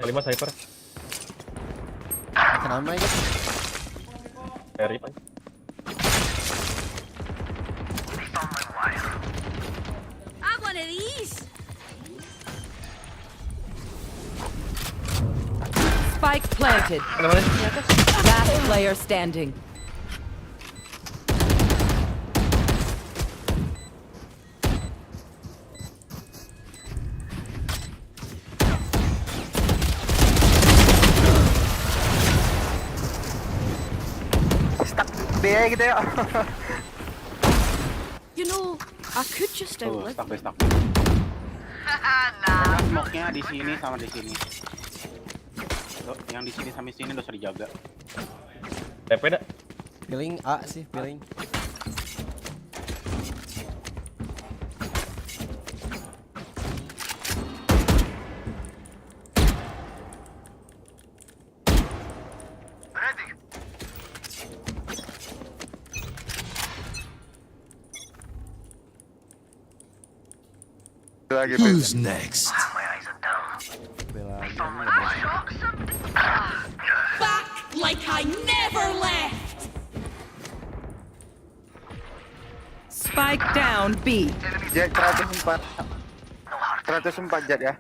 5 cyber. Kenapa Mike? Dari pan. They found my wire. I have one of these. Spike planted. Last player standing. B aja gitu ya. You know, I could just outlive. Stuck. Smoke-nya di sini sama di sini. Tuh, yang di sini sama di sini udah usah dijaga. TP dah. Feeling A sih, feeling. Ready. Who's next? My eyes are down. Bela lagi. like I never left! Spike down B. Jet 104. 104 Jet ya.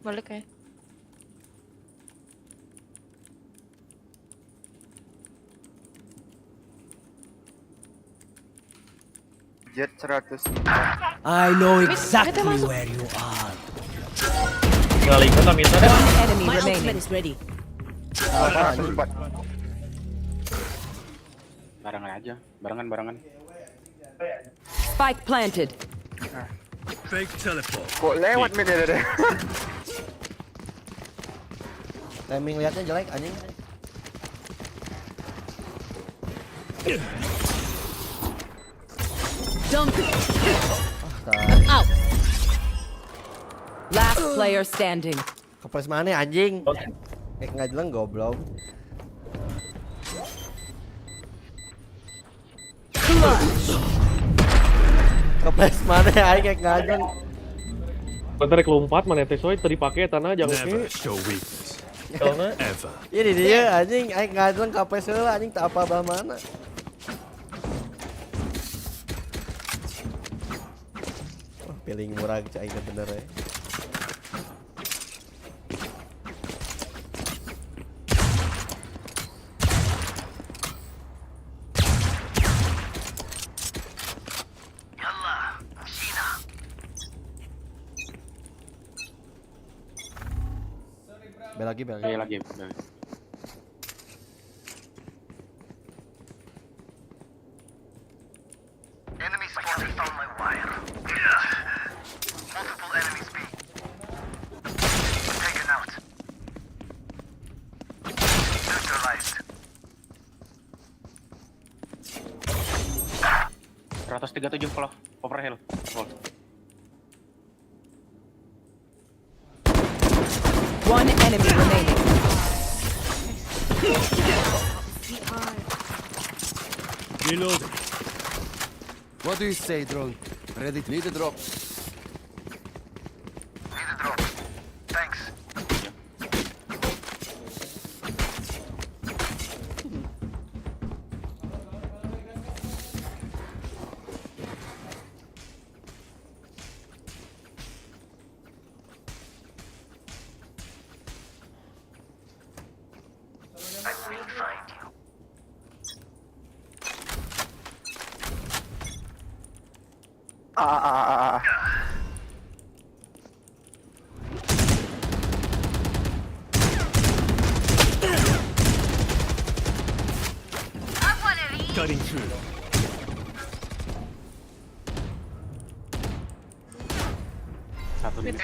Balik ya. Jet 104. I know exactly where you are. Tinggal ikut lah Mirna deh. One enemy My remaining. ultimate is ready. 104. Barengan aja, barengan. Spike planted. Fake teleport. Kok lewat mid ya deh. Timing liatnya jelek anjing. Dump. Out. Last player standing. Kepres mana anjing? Nggak jelas goblok. Kepres mana aing nggak jelas. Bentar kelompat mana teh soy tadi pakai tanah jangan Never ke. show weakness. Karena Ever. Ini dia anjing aing nggak jelas kepres heula anjing tak apa bah mana. Feeling murah cai bener ya. Bel lagi. Enemy spotted found my wire. Multiple enemies B. Taken out. Neutralized. 137 kalau overheal. One enemy remaining. Reload. What do you say, drone? Ready to need a drop? Need a drop. Thanks. I will find you. Cutting through. Satu mid.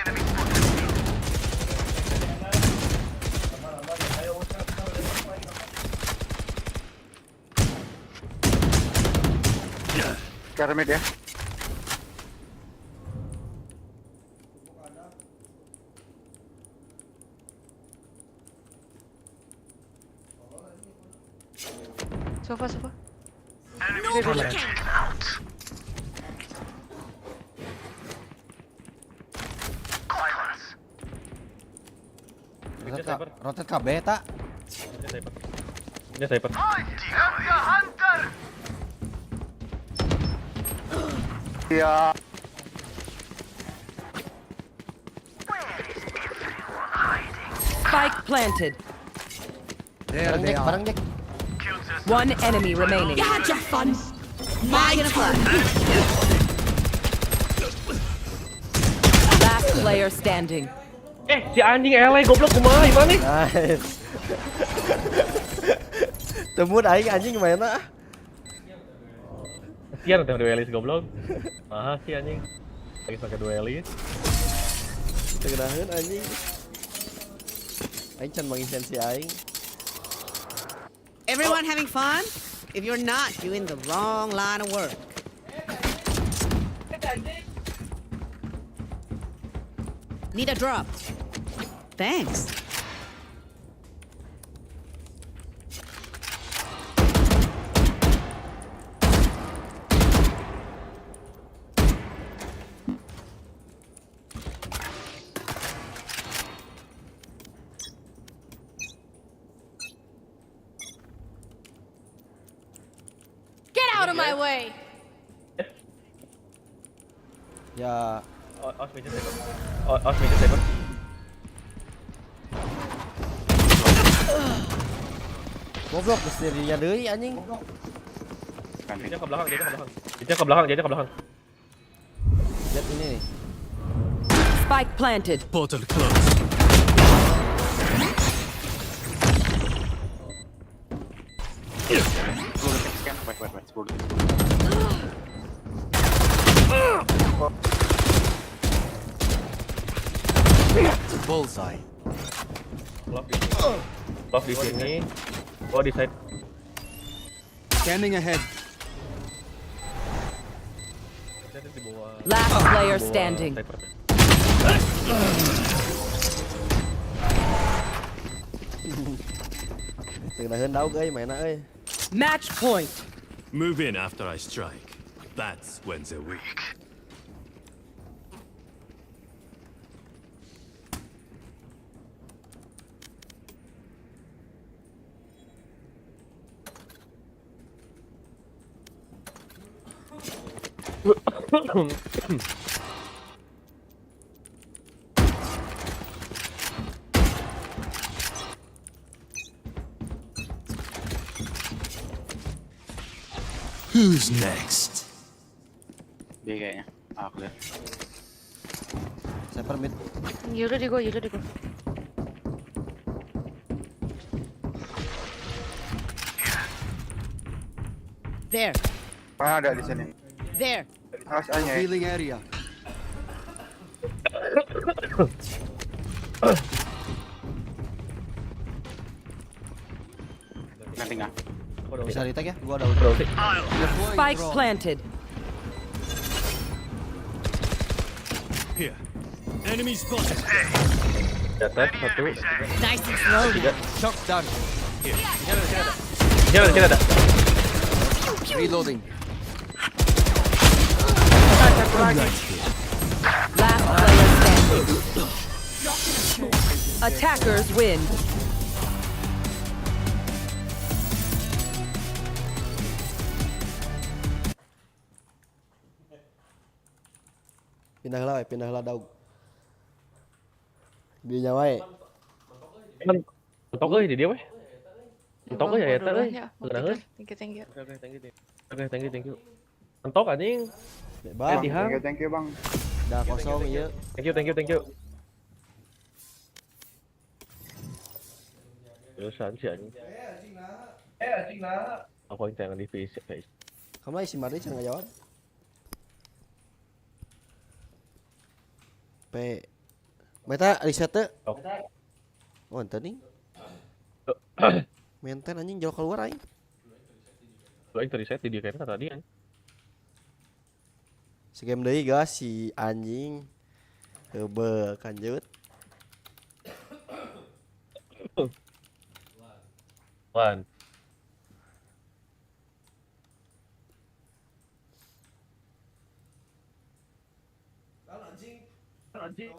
Cara mid ya. Sofa. Nobody taken out. Silence. Rotate KB tak? Ini sniper. Hunter Hunter. Ya. Spike planted. There they are. Bareng Jack. One enemy remaining. You had your fun. My turn. Last player standing. Si anjing ele goblok kumaha gimana nih? Nice. Temun aing anjing gimana? Kasian ada duelis goblok. Mahal sih anjing. Lagi pakai duelis. Tegeraheun anjing. Aing can menginsen si aing. Everyone having fun? If you're not, you're in the wrong line of work. Need a drop. Thanks. Out of my way. Ya. Meja saber. Goblok dirinya deui anjing. Dia ke belakang. Dia ke belakang. Lihat ini nih. Spike planted. Portal closed. Bullseye. Love di sini. Gua di side. Scanning ahead. Last player standing. Từng là hơn đấu ơi mày nó ơi. Match point. Move in after I strike. That's when they're weak. Who's next? Dia kayaknya. Aku lihat. Saya permit. Yaudah di gua. There. Ada di sini. There. Awas Anya. Healing area. Nanti nggak. Bisa di tag ya? Gua ada ulti. Spike planted. Here. Enemy spotted. Jatuh satu. Nice and slow. Shock done. Here. Sini ada. Reloading. Last player standing. Attackers win. Pindah lah daug. Dia nyawai. Mentok euy di dia weh. Mentok euy ya eta euy. Geurang euy. Thank you. Oke, thank you. Mentok anjing. Bang. Thank you bang. Udah kosong ieu. Thank you. Terusan sih anjing. Anjing lah. Aku yang tangan di face. Kamu lagi si Mardi jangan jawab. Meta reset teh. Oh, ente nih. Maintain anjing jauh keluar aing. Lo yang reset di dia kayaknya tadi kan. Segame deui guys si anjing. Heubeul kanjeut. One. Anjing.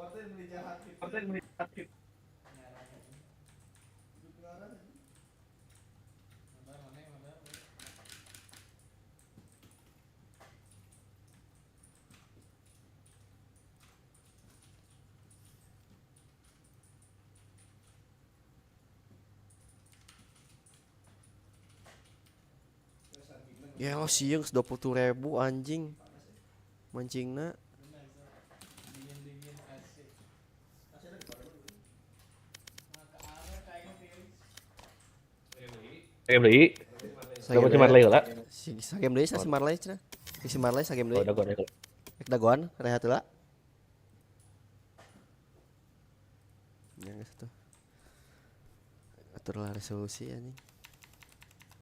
Ya lo siung 20.000 anjing. Mancingna. Game deui. Kamu si Marley heula. Si game deui si Marley cenah. Si Marley sa game deui. Oh, dagon. Rek dagoan rehat heula. Yang itu. Aturlah resolusi anjing.